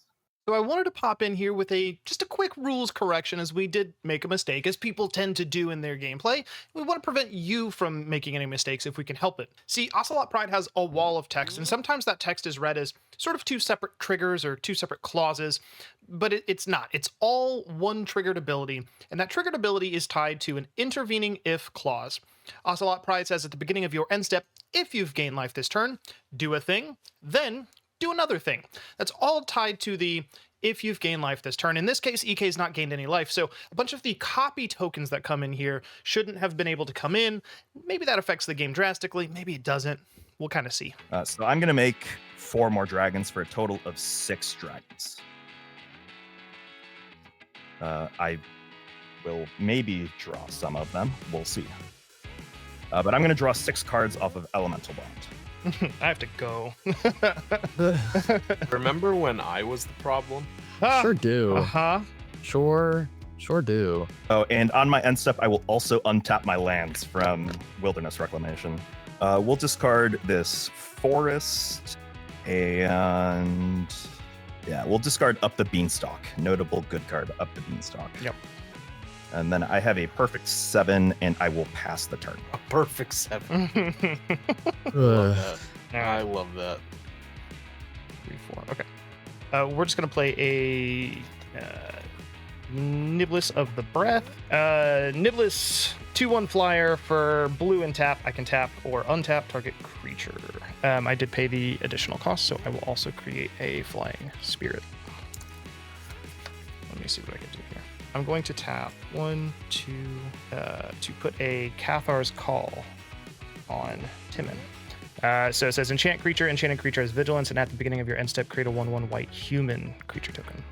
So I wanted to pop in here with just a quick rules correction, as we did make a mistake, as people tend to do in their gameplay. We want to prevent you from making any mistakes if we can help it. See, Ocelot Pride has a wall of text, and sometimes that text is read as sort of 2 separate triggers or 2 separate clauses, but it's not. It's all one triggered ability, and that triggered ability is tied to an intervening if clause. Ocelot Pride says at the beginning of your end step, if you've gained life this turn, do a thing, then do another thing. That's all tied to the if you've gained life this turn. In this case, EK's not gained any life, so a bunch of the copy tokens that come in here shouldn't have been able to come in. Maybe that affects the game drastically, maybe it doesn't. We'll kind of see. So I'm going to make 4 more dragons for a total of 6 dragons. I will maybe draw some of them. We'll see. But I'm going to draw 6 cards off of Elemental Bond. I have to go. Remember when I was the problem? Sure do. Uh-huh. Sure do. Oh, and on my end step, I will also untap my lands from Wilderness Reclamation. We'll discard this forest, and yeah, we'll discard Up the Beanstalk. Notable good card, Up the Beanstalk. Yep. And then I have a perfect 7, and I will pass the turn. A perfect 7. Ugh. Love that. All I right. love that. 3, 4. Okay. We're just gonna play a Niblis of the Breath. Niblis 2/1 flyer for blue and tap. I can tap or untap target creature. I did pay the additional cost, so I will also create a flying spirit. Let me see what I can do here. I'm going to tap 1, 2 to put a Cathar's Call on Timin. So it says enchanted creature has vigilance, and at the beginning of your end step, create a 1/1 white human creature token.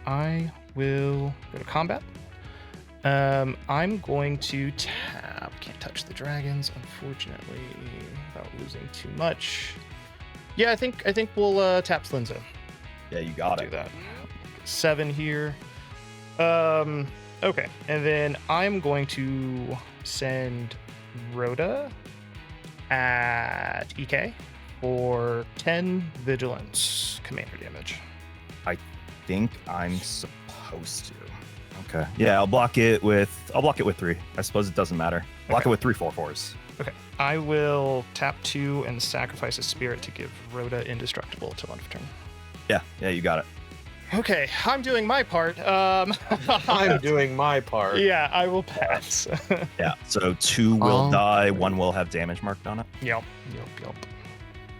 I will go to combat. I'm going to tap. Can't touch the dragons, unfortunately, without losing too much. Yeah, I think we'll tap Slinza. Yeah, you got Do it. that. 7 here. Okay, and then I'm going to send Rhoda at EK for 10 vigilance commander damage. I think I'm supposed to. Okay. Yeah, I'll block it with 3. I suppose it doesn't matter. Block Okay. it with 3 4/4s. Okay, I will tap 2 and sacrifice a spirit to give Rhoda indestructible till end of turn. Yeah, you got it. Okay, I'm doing my part. I'm doing my part. Yeah, I will pass. Yeah. So 2 will Um, die, 1 will have damage marked on it. Yep.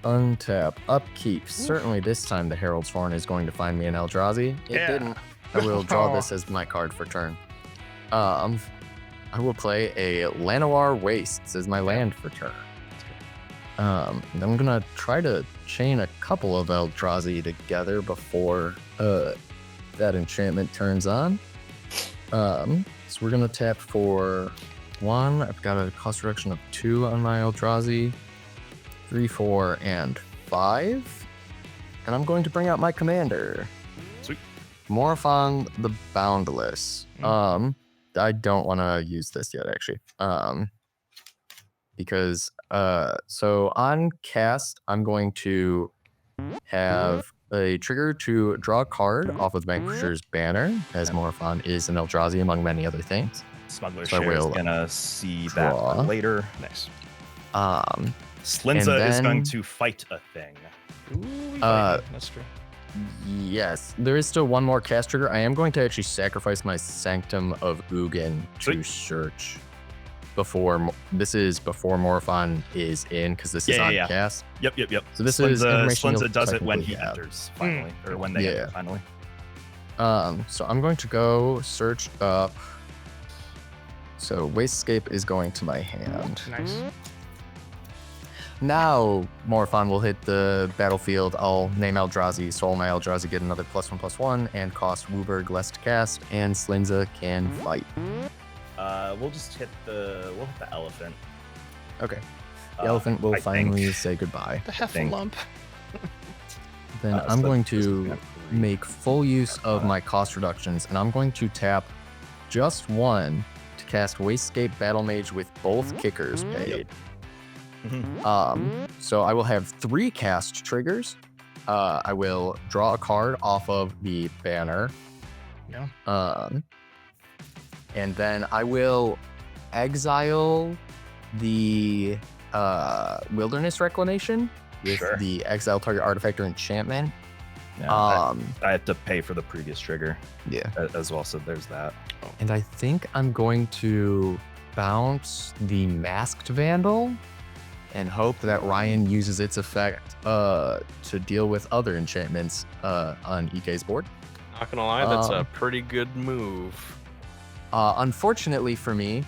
Untap. Upkeep. Certainly this time the Herald's Horn is going to find me an Eldrazi. It Yeah. didn't. I will draw this as my card for turn. I will play a Llanowar Wastes as my land for turn. And I'm gonna try to chain a couple of Eldrazi together before that enchantment turns on. So we're gonna tap for 1. I've got a cost reduction of 2 on my Eldrazi. 3, 4, and 5. And I'm going to bring out my commander. Sweet. Morophon the Boundless. I don't want to use this yet, actually. Because so on cast, I'm going to have a trigger to draw a card off of the Vanquisher's banner, as Morophon is an Eldrazi among many other things. Smuggler So I Share is will gonna see draw. that later. Nice. Slinza And is going then- to fight a thing. Ooh, that's true. Yes, there is still one more cast trigger. I am going to actually sacrifice my Sanctum of Ugin to Sweet. search before this is before Morophon is in, because this is Yeah, on yeah. cast. Yep. So this is information Slinza you'll does it when he technically have. enters finally, or when they Yeah. enter finally. So I'm going to go search up. So Wasescape is going to my hand. Nice. Now Morophon will hit the battlefield. I'll name Eldrazi, soul my Eldrazi, get another +1/+1, and cost Wooburg less to cast, and Slinza can fight. We'll just hit the elephant. Okay. The elephant will I finally think. say goodbye. The think- Heffalump. Then So I'm going this is to gonna be- make full use of my cost reductions, and I'm going to tap just 1 to cast Wastegate Battle Mage with both kickers paid. Mhm. So I will have 3 cast triggers. I will draw a card off of the banner. Yeah. And then I will exile the Wilderness Reclamation with Sure. the exile target artifact or enchantment. Yeah, I have to pay for the previous trigger Yeah. as well, so there's that. And I think I'm going to bounce the Masked Vandal and hope that Ryan uses its effect to deal with other enchantments on EK's board. Not gonna lie, that's a Um, pretty good move. Unfortunately for me,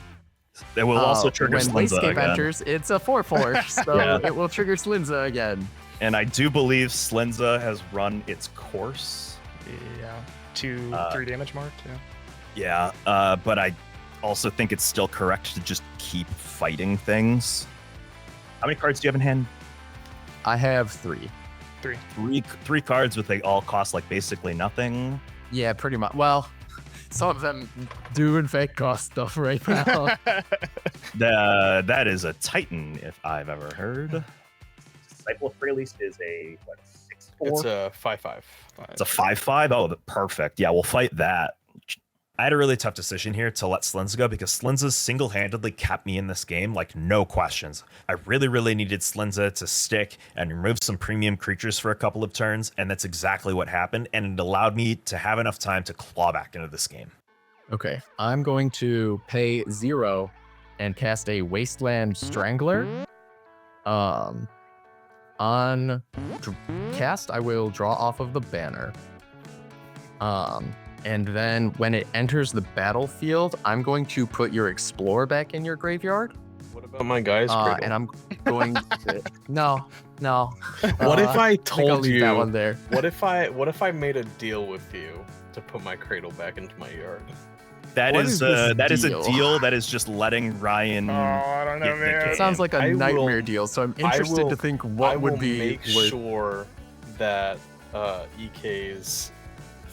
It will also trigger when Slinza Wastegate again. enters, it's a 4/4, so Yeah. it will trigger Slinza again. And I do believe Slinza has run its course. Yeah. 2, 3 damage marked. Yeah. Yeah, but I also think it's still correct to just keep fighting things. How many cards do you have in hand? I have 3. 3. Three cards, but they all cost like basically nothing. Yeah, pretty much. Well, some of them do in fact cost stuff right now. That is a Titan, if I've ever heard. Disciple of Freelist is a what? 6/4? It's a 5/5. It's a 5/5. Oh, perfect. Yeah, we'll fight that. I had a really tough decision here to let Slinza go because Slinza single-handedly kept me in this game, like no questions. I really, really needed Slinza to stick and remove some premium creatures for a couple of turns, and that's exactly what happened, and it allowed me to have enough time to claw back into this game. Okay, I'm going to pay 0 and cast a Wasteland Strangler. On cast, I will draw off of the banner. And then when it enters the battlefield, I'm going to put your Explorer back in your graveyard. What about my guy's cradle? And I'm going to... No. What if I I'll told leave you that one there. What if I made a deal with you to put my cradle back into my yard? That What is is this that is a deal? deal that is just letting Ryan. I don't know, get the man. game. It sounds like a I will- nightmare deal, so I'm interested to think I what will would be make worth... sure that EK's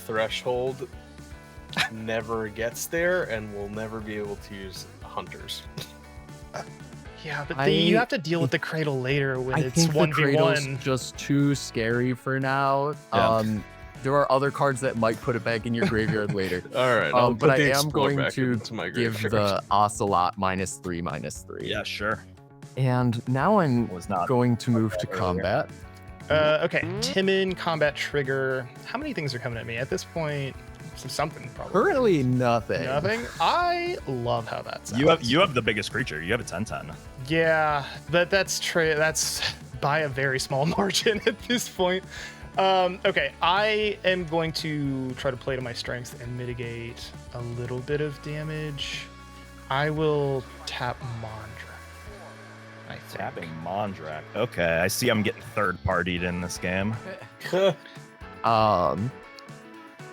threshold never gets there, and we'll never be able to use hunters. Yeah, but you have to deal with the cradle later when I it's think the cradle's 1v1. just too scary for now. Yeah. There are other cards that might put it back in your graveyard later. All right, I'll But put I the am Explorer going back to into my give graveyard. the Ocelot -3/-3. Yeah, sure. And now I'm Was not going to move to earlier. combat. Okay, Timin, combat trigger. How many things are coming at me at this point? Something probably. Currently nothing. Nothing. I love how that sounds. You have the biggest creature. You have a 10/10. Yeah, that's by a very small margin at this point. Okay, I am going to try to play to my strengths and mitigate a little bit of damage. I will tap Mondra. I think. Tapping Mondrak. Okay, I see. I'm getting third-partied in this game.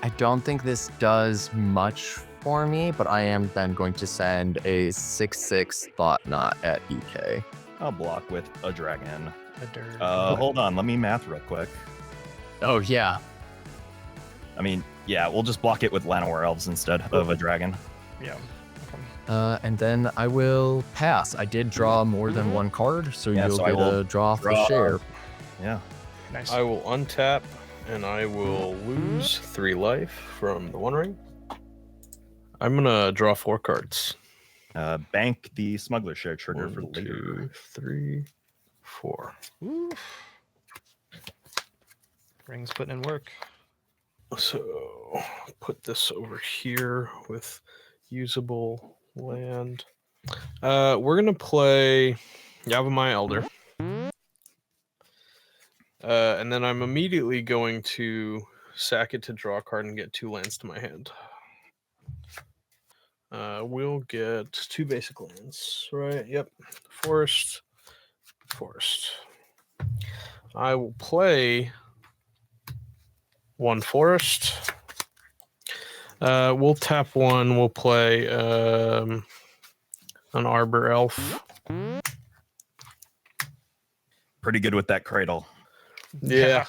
I don't think this does much for me, but I am then going to send a 6/6 Thought Knot at EK. I'll block with a dragon. A dirt. Hold on. Let me math real quick. Oh yeah. I mean, yeah, we'll just block it with Llanowar Elves instead of a dragon. Yeah. And then I will pass. I did draw more than one card, so Yeah, you'll so I get will a draw off the draw- share. Yeah. Nice. I will untap, and I will lose 3 life from the One Ring. I'm gonna draw 4 cards. Bank the Smuggler Share trigger 1, for later. 2, 3, 4. Ooh. Ring's putting in work. So put this over here with usable land. We're gonna play Yavimaya Elder. And then I'm immediately going to sack it to draw a card and get 2 lands to my hand. We'll get 2 basic lands, right? Yep. Forest. I will play 1 forest. We'll tap 1. We'll play an Arbor Elf. Pretty good with that cradle. Yeah.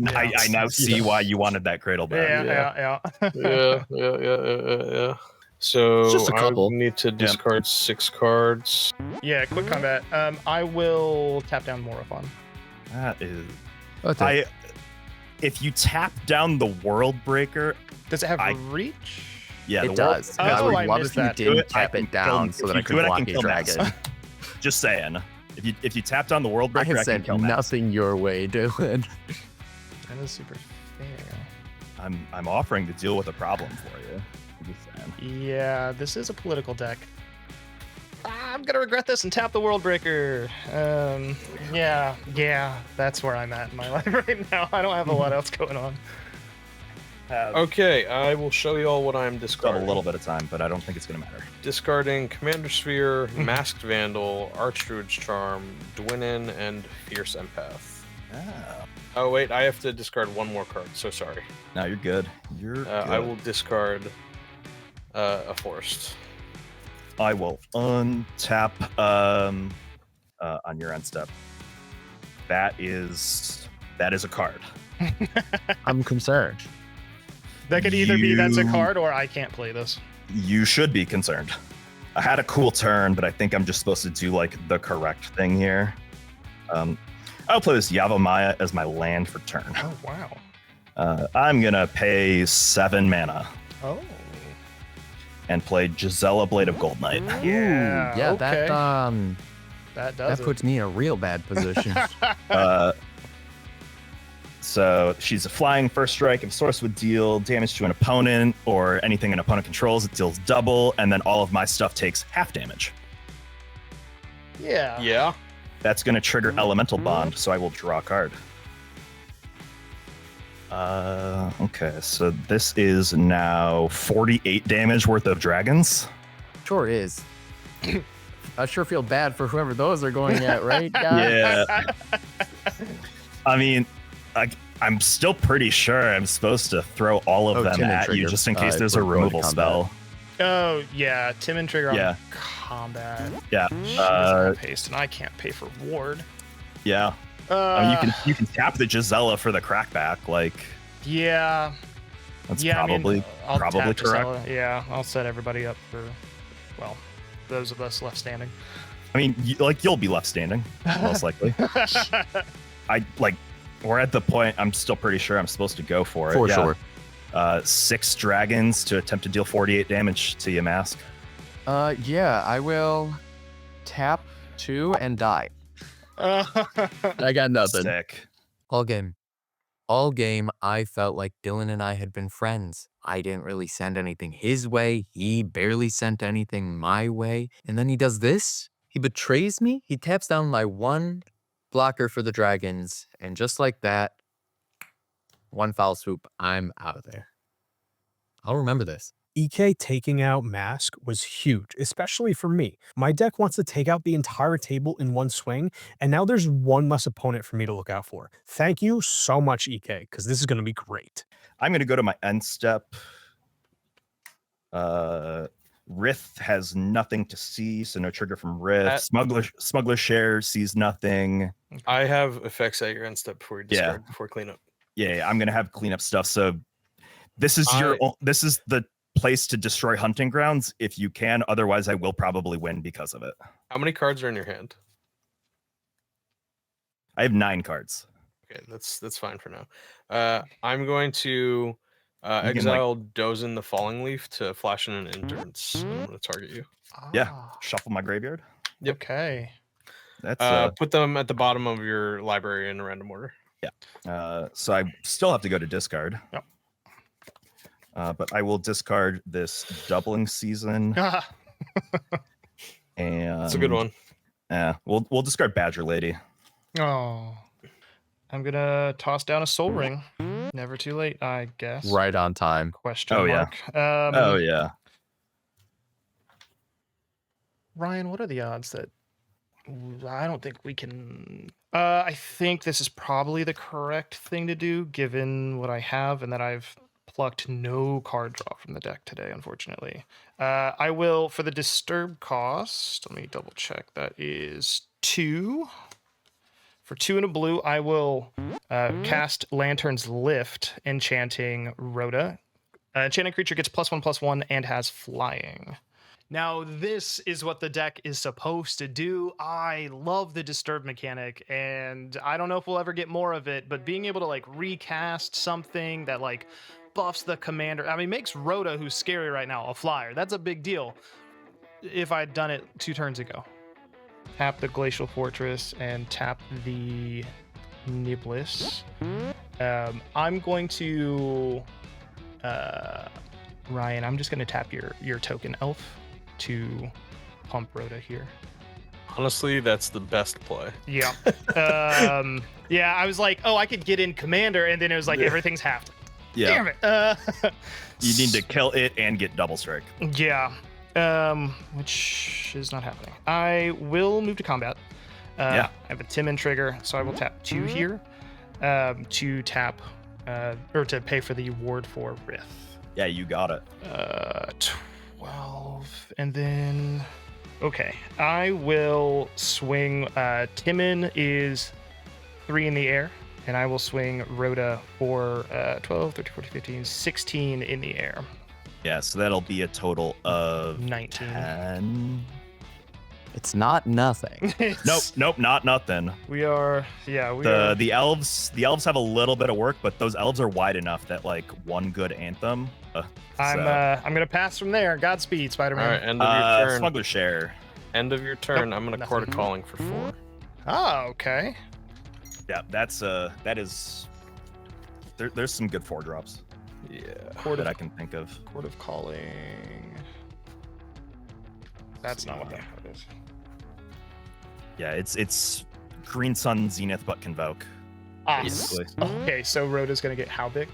I now see why you wanted that cradle back. Yeah. Yeah. So It's just a couple. I need to discard 6 cards. Yeah, quick combat. I will tap down Morophon. That is. Okay. If you tap down the World Breaker, Does it have I- reach? yeah, It the does. Oh, I would I love missed if you that. Do did it, I tap can it down kill- so if that you I do could it, I block can a kill Max. dragon. Just saying. If you tap down the World I Breaker, I, have can sent kill Max. nothing your way, Dylan. That is super fair. I'm offering to deal with a problem for you. I'm just saying. Yeah, this is a political deck. I'm gonna regret this and tap the World Breaker. Yeah, that's where I'm at in my life right now. I don't have a lot else going on. Okay, I will show you all what I'm Got a discarding. little bit of time, but I don't think it's gonna matter. Discarding Commander Sphere, Masked Vandal, Archdruid's Charm, Dwynnin, and Fierce Empath. Oh wait, I have to discard 1 more card. So sorry. No, you're good. You're good. I will discard a forest. I will untap on your end step. That is a card. I'm concerned. That could either be that's a You- card or I can't play this. You should be concerned. I had a cool turn, but I think I'm just supposed to do like the correct thing here. I'll play this Yavimaya as my land for turn. Oh, wow. I'm gonna pay 7 mana Oh. and play Gisela, Blade of Gold Knight. Yeah. Yeah, okay. that does puts me in a real bad position. So she's a flying first strike. If source would deal damage to an opponent or anything an opponent controls, it deals double, and then all of my stuff takes half damage. Yeah. Yeah. That's going to trigger Elemental Bond, so I will draw a card. Okay, so this is now 48 damage worth of dragons. Sure is. I sure feel bad for whoever those are going at, right, guys? Yeah. I mean, I'm still pretty sure I'm supposed to throw all of them Timin at you trigger, just in case there's a for Rhoda removal combat. spell. Oh, yeah. Timin trigger Yeah. on combat. Yeah. She's not paste, and I can't pay for ward. Yeah. I mean, you can tap the Gisela for the crackback. Like, Yeah. that's Yeah, probably I'll probably tap correct. Gisela. Yeah, I'll set everybody up for, well, those of us left standing. I mean, you'll be left standing, most likely. We're at the point. I'm still pretty sure I'm supposed to go for it. For Yeah. sure. 6 dragons to attempt to deal 48 damage to your mask. Yeah, I will tap 2 and die. I got nothing. Sick. All game, I felt like Dylan and I had been friends. I didn't really send anything his way. He barely sent anything my way. And then he does this. He betrays me. He taps down my 1 blocker for the dragons. And just like that, 1 foul swoop, I'm out of there. I'll remember this. EK taking out Mask was huge, especially for me. My deck wants to take out the entire table in one swing, and now there's one less opponent for me to look out for. Thank you so much, EK, because this is going to be great. I'm going to go to my end step. Rith has nothing to see, so no trigger from Rith. Smuggler Share sees nothing. I have effects at your end step before you discard, before cleanup. Yeah, I'm going to have cleanup stuff. So this is this is the place to destroy hunting grounds if you can. Otherwise, I will probably win because of it. How many cards are in your hand? I have 9 cards. Okay, that's fine for now. I'm going to exile Dozin the Falling Leaf to flash in an endurance. I'm going to target you. Yeah, Ah, shuffle my graveyard. Yep. Okay. That's put them at the bottom of your library in a random order. so I still have to go to discard. Yep. But I will discard this doubling season. And It's a good one. Yeah, we'll discard Badger Lady. Oh. I'm going to toss down a Soul Ring. Never too late, I guess. Right on time. Question Oh, yeah. mark. Oh yeah. Ryan, what are the odds that I don't think we can. I think this is probably the correct thing to do given what I have and that I've plucked no card draw from the deck today, unfortunately. I will, for the disturb cost, let me double check. That is 2. For 2 and a blue, I will cast Lantern's Lift, enchanting Rhoda. Enchanting creature gets +1/+1 and has flying. Now, this is what the deck is supposed to do. I love the disturb mechanic, and I don't know if we'll ever get more of it, but being able to like recast something that like buffs the commander, I mean, makes Rhoda, who's scary right now, a flyer. That's a big deal. If I'd done it 2 turns ago. Tap the Glacial Fortress and tap the Niblis. I'm going to Ryan, I'm just going to tap your token elf to pump Rhoda here. Honestly, that's the best play. Yeah. Yeah, I was like, oh, I could get in commander, and then it was like, everything's halved. Yeah. Damn it. You need to kill it and get double strike. Yeah. Which is not happening. I will move to combat. Yeah. I have a Timin trigger, so I will tap 2 here to tap, or to pay for the ward for Rith. Yeah, you got it. 12, and then okay, I will swing. Timin is 3 in the air, and I will swing Rhoda for 12, 13, 14, 15, 16 in the air. Yeah, so that'll be a total of 19. 10. It's not nothing. Nope, not nothing. We are. The elves have a little bit of work, but those elves are wide enough that like one good anthem. I'm gonna pass from there. Godspeed, Spider-Man. All right, end of your turn. Smuggler share. End of your turn. Nope, I'm gonna nothing. Court of Calling for 4. Oh, okay. Yeah, that is. There's some good 4-drops Yeah. that I can think of. Court of Calling. That's not what that card is. Yeah, it's Green Sun Zenith but Convoke. Awesome. Basically. Okay, so Rhoda's gonna get how big?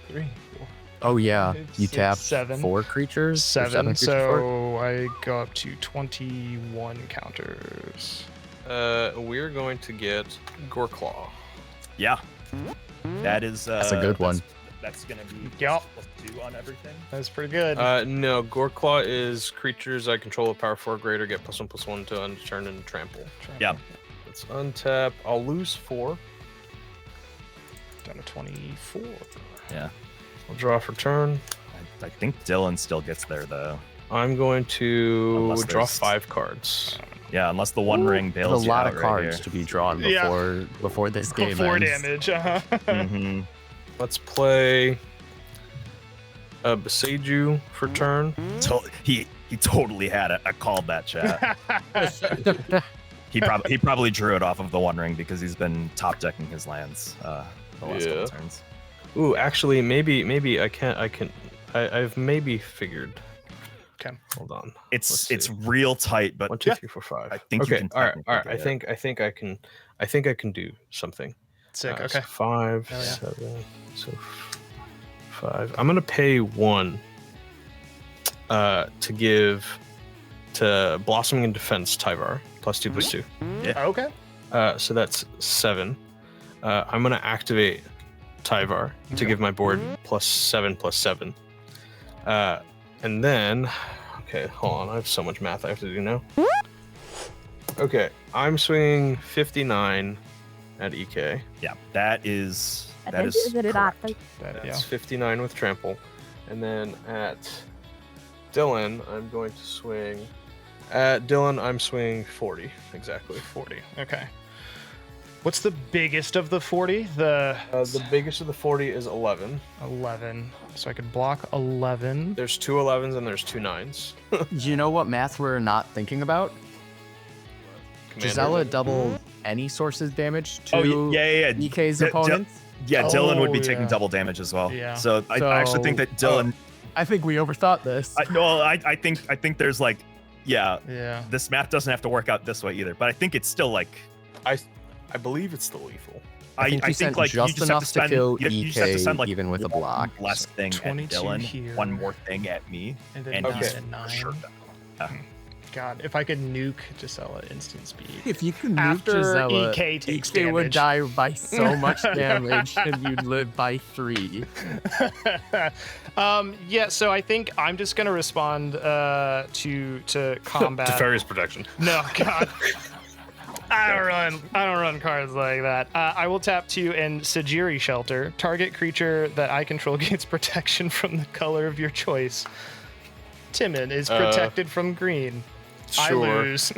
3, 4, Oh yeah, you Six, tap 7. 4 creatures. or 7. creatures for it? So I go up to 21 counters. We're going to get Goreclaw. Yeah, that is. That's a good one. That's gonna be Yep. +2 on everything. That's pretty good. No, Goreclaw is creatures I control a power 4 or greater get +1/+1 to end turn and trample. Yeah. Let's untap. I'll lose 4. Down to 24. Yeah, I'll draw for turn. I think Dylan still gets there though. I'm going to Unless draw there's- 5 cards. Yeah, unless the One Ring There's bails a you lot out of right cards here. to be drawn Yeah. before this game 4 ends. damage. Mm-hmm. Let's play Beseiju for turn. He totally had it. I called that chat. He probably drew it off of the One Ring because he's been top decking his lands the last couple turns. Ooh, actually, maybe I've maybe figured. Okay. Hold on. It's Let's see. real tight, but 1, 2, 3, 4, 5. I think you okay. can All right. technically All right. do I it. think I can do something. Sick. So Okay. 5, Oh, yeah. 7. So 5. I'm gonna pay 1 to give to Blossoming and Defense Tyvar +2/+2. Okay. So that's 7. I'm gonna activate Tyvar to give my board +7/+7. And then, okay, hold on. I have so much math I have to do now. Okay, I'm swinging 59 at EK. Yeah, that is That, That's 59 with trample. And then at Dylan, I'm going to swing. At Dylan, I'm swinging 40 exactly. 40. Okay. What's the biggest of the 40? The The biggest of the 40 is 11. 11. So I could block 11. There's 2 11s and there's 2 9s. Do you know what math we're not thinking about? Gisela double any source's damage to yeah. EK's opponents? Yeah, Dylan would be Oh, taking yeah. double damage as well. Yeah. So I actually think that Dylan. I think we overthought this. I think there's like, yeah, Yeah. this math doesn't have to work out this way either. But I think it's still like, I believe it's the lethal. I think you sent like just you just have enough to to spend, kill you just have to spend EK like even with a block. one less thing at 22 Dylan, here. one more thing at me, And then and 9 he's and 9. sure done. God, if I could nuke Gisela instant speed. If you can nuke After Gisela, EK takes EK would damage. die by so much damage, and you'd live by 3. Yeah, so I think I'm just gonna respond to combat. Defarious protection. No, God. I don't run cards like that. I will tap 2 and Sajiri Shelter. Target creature that I control gets protection from the color of your choice. Timin is protected from green. I Sure. lose.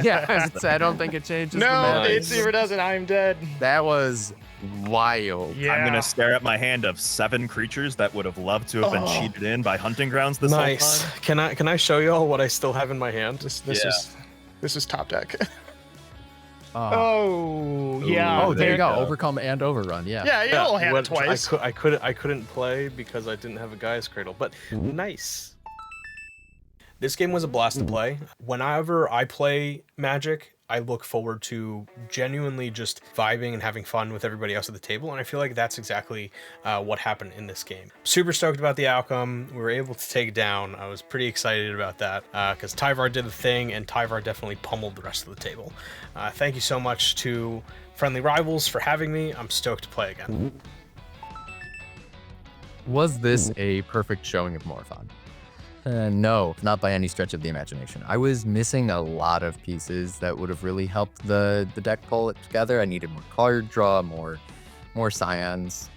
Yeah, I don't think it changes the No, math. it super doesn't. I'm dead. That was wild. Yeah. I'm gonna stare at my hand of 7 creatures that would have loved to have been Oh. cheated in by hunting grounds this Nice. whole time. Can I show y'all what I still have in my hand? This is top deck. Oh, Oh, yeah. oh there you go. go. Overcome and overrun. Yeah. Yeah, you all have it what- twice. I couldn't play because I didn't have a Gaia's Cradle, but nice. This game was a blast to play. Whenever I play Magic, I look forward to genuinely just vibing and having fun with everybody else at the table, and I feel like that's exactly what happened in this game. Super stoked about the outcome. We were able to take it down. I was pretty excited about that because Tyvar did the thing, and Tyvar definitely pummeled the rest of the table. Thank you so much to Friendly Rivals for having me. I'm stoked to play again. Was this a perfect showing of Morophon? No, not by any stretch of the imagination. I was missing a lot of pieces that would have really helped the deck pull it together. I needed more card draw, more scions.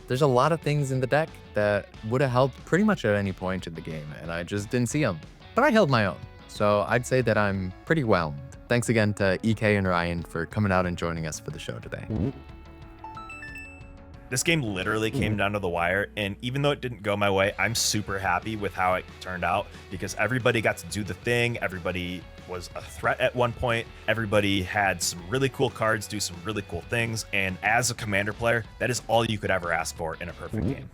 there's a lot of things in the deck that would have helped pretty much at any point in the game, and I just didn't see them. But I held my own, so I'd say that I'm pretty whelmed. Thanks again to EK and Ryan for coming out and joining us for the show today. This game literally came down to the wire, and even though it didn't go my way, I'm super happy with how it turned out because everybody got to do the thing. Everybody was a threat at one point. Everybody had some really cool cards, do some really cool things, and as a commander player, that is all you could ever ask for in a perfect game.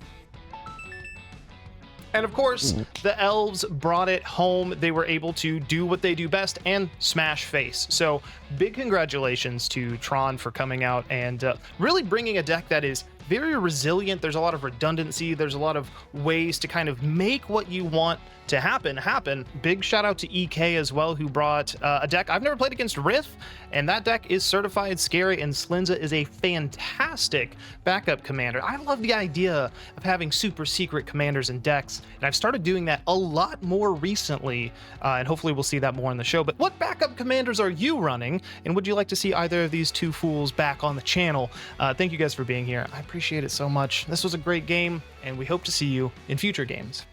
And of course, the elves brought it home. They were able to do what they do best and smash face. So big congratulations to Tron for coming out and really bringing a deck that is very resilient. There's a lot of redundancy. There's a lot of ways to kind of make what you want to happen. Big shout out to EK as well, who brought a deck I've never played against, Rith, and that deck is certified scary, and Slinza is a fantastic backup commander. I love the idea of having super secret commanders in decks, and I've started doing that a lot more recently, and hopefully we'll see that more in the show. But what backup commanders are you running, and would you like to see either of these two fools back on the channel? Thank you guys for being here. I appreciate it so much. This was a great game, and we hope to see you in future games.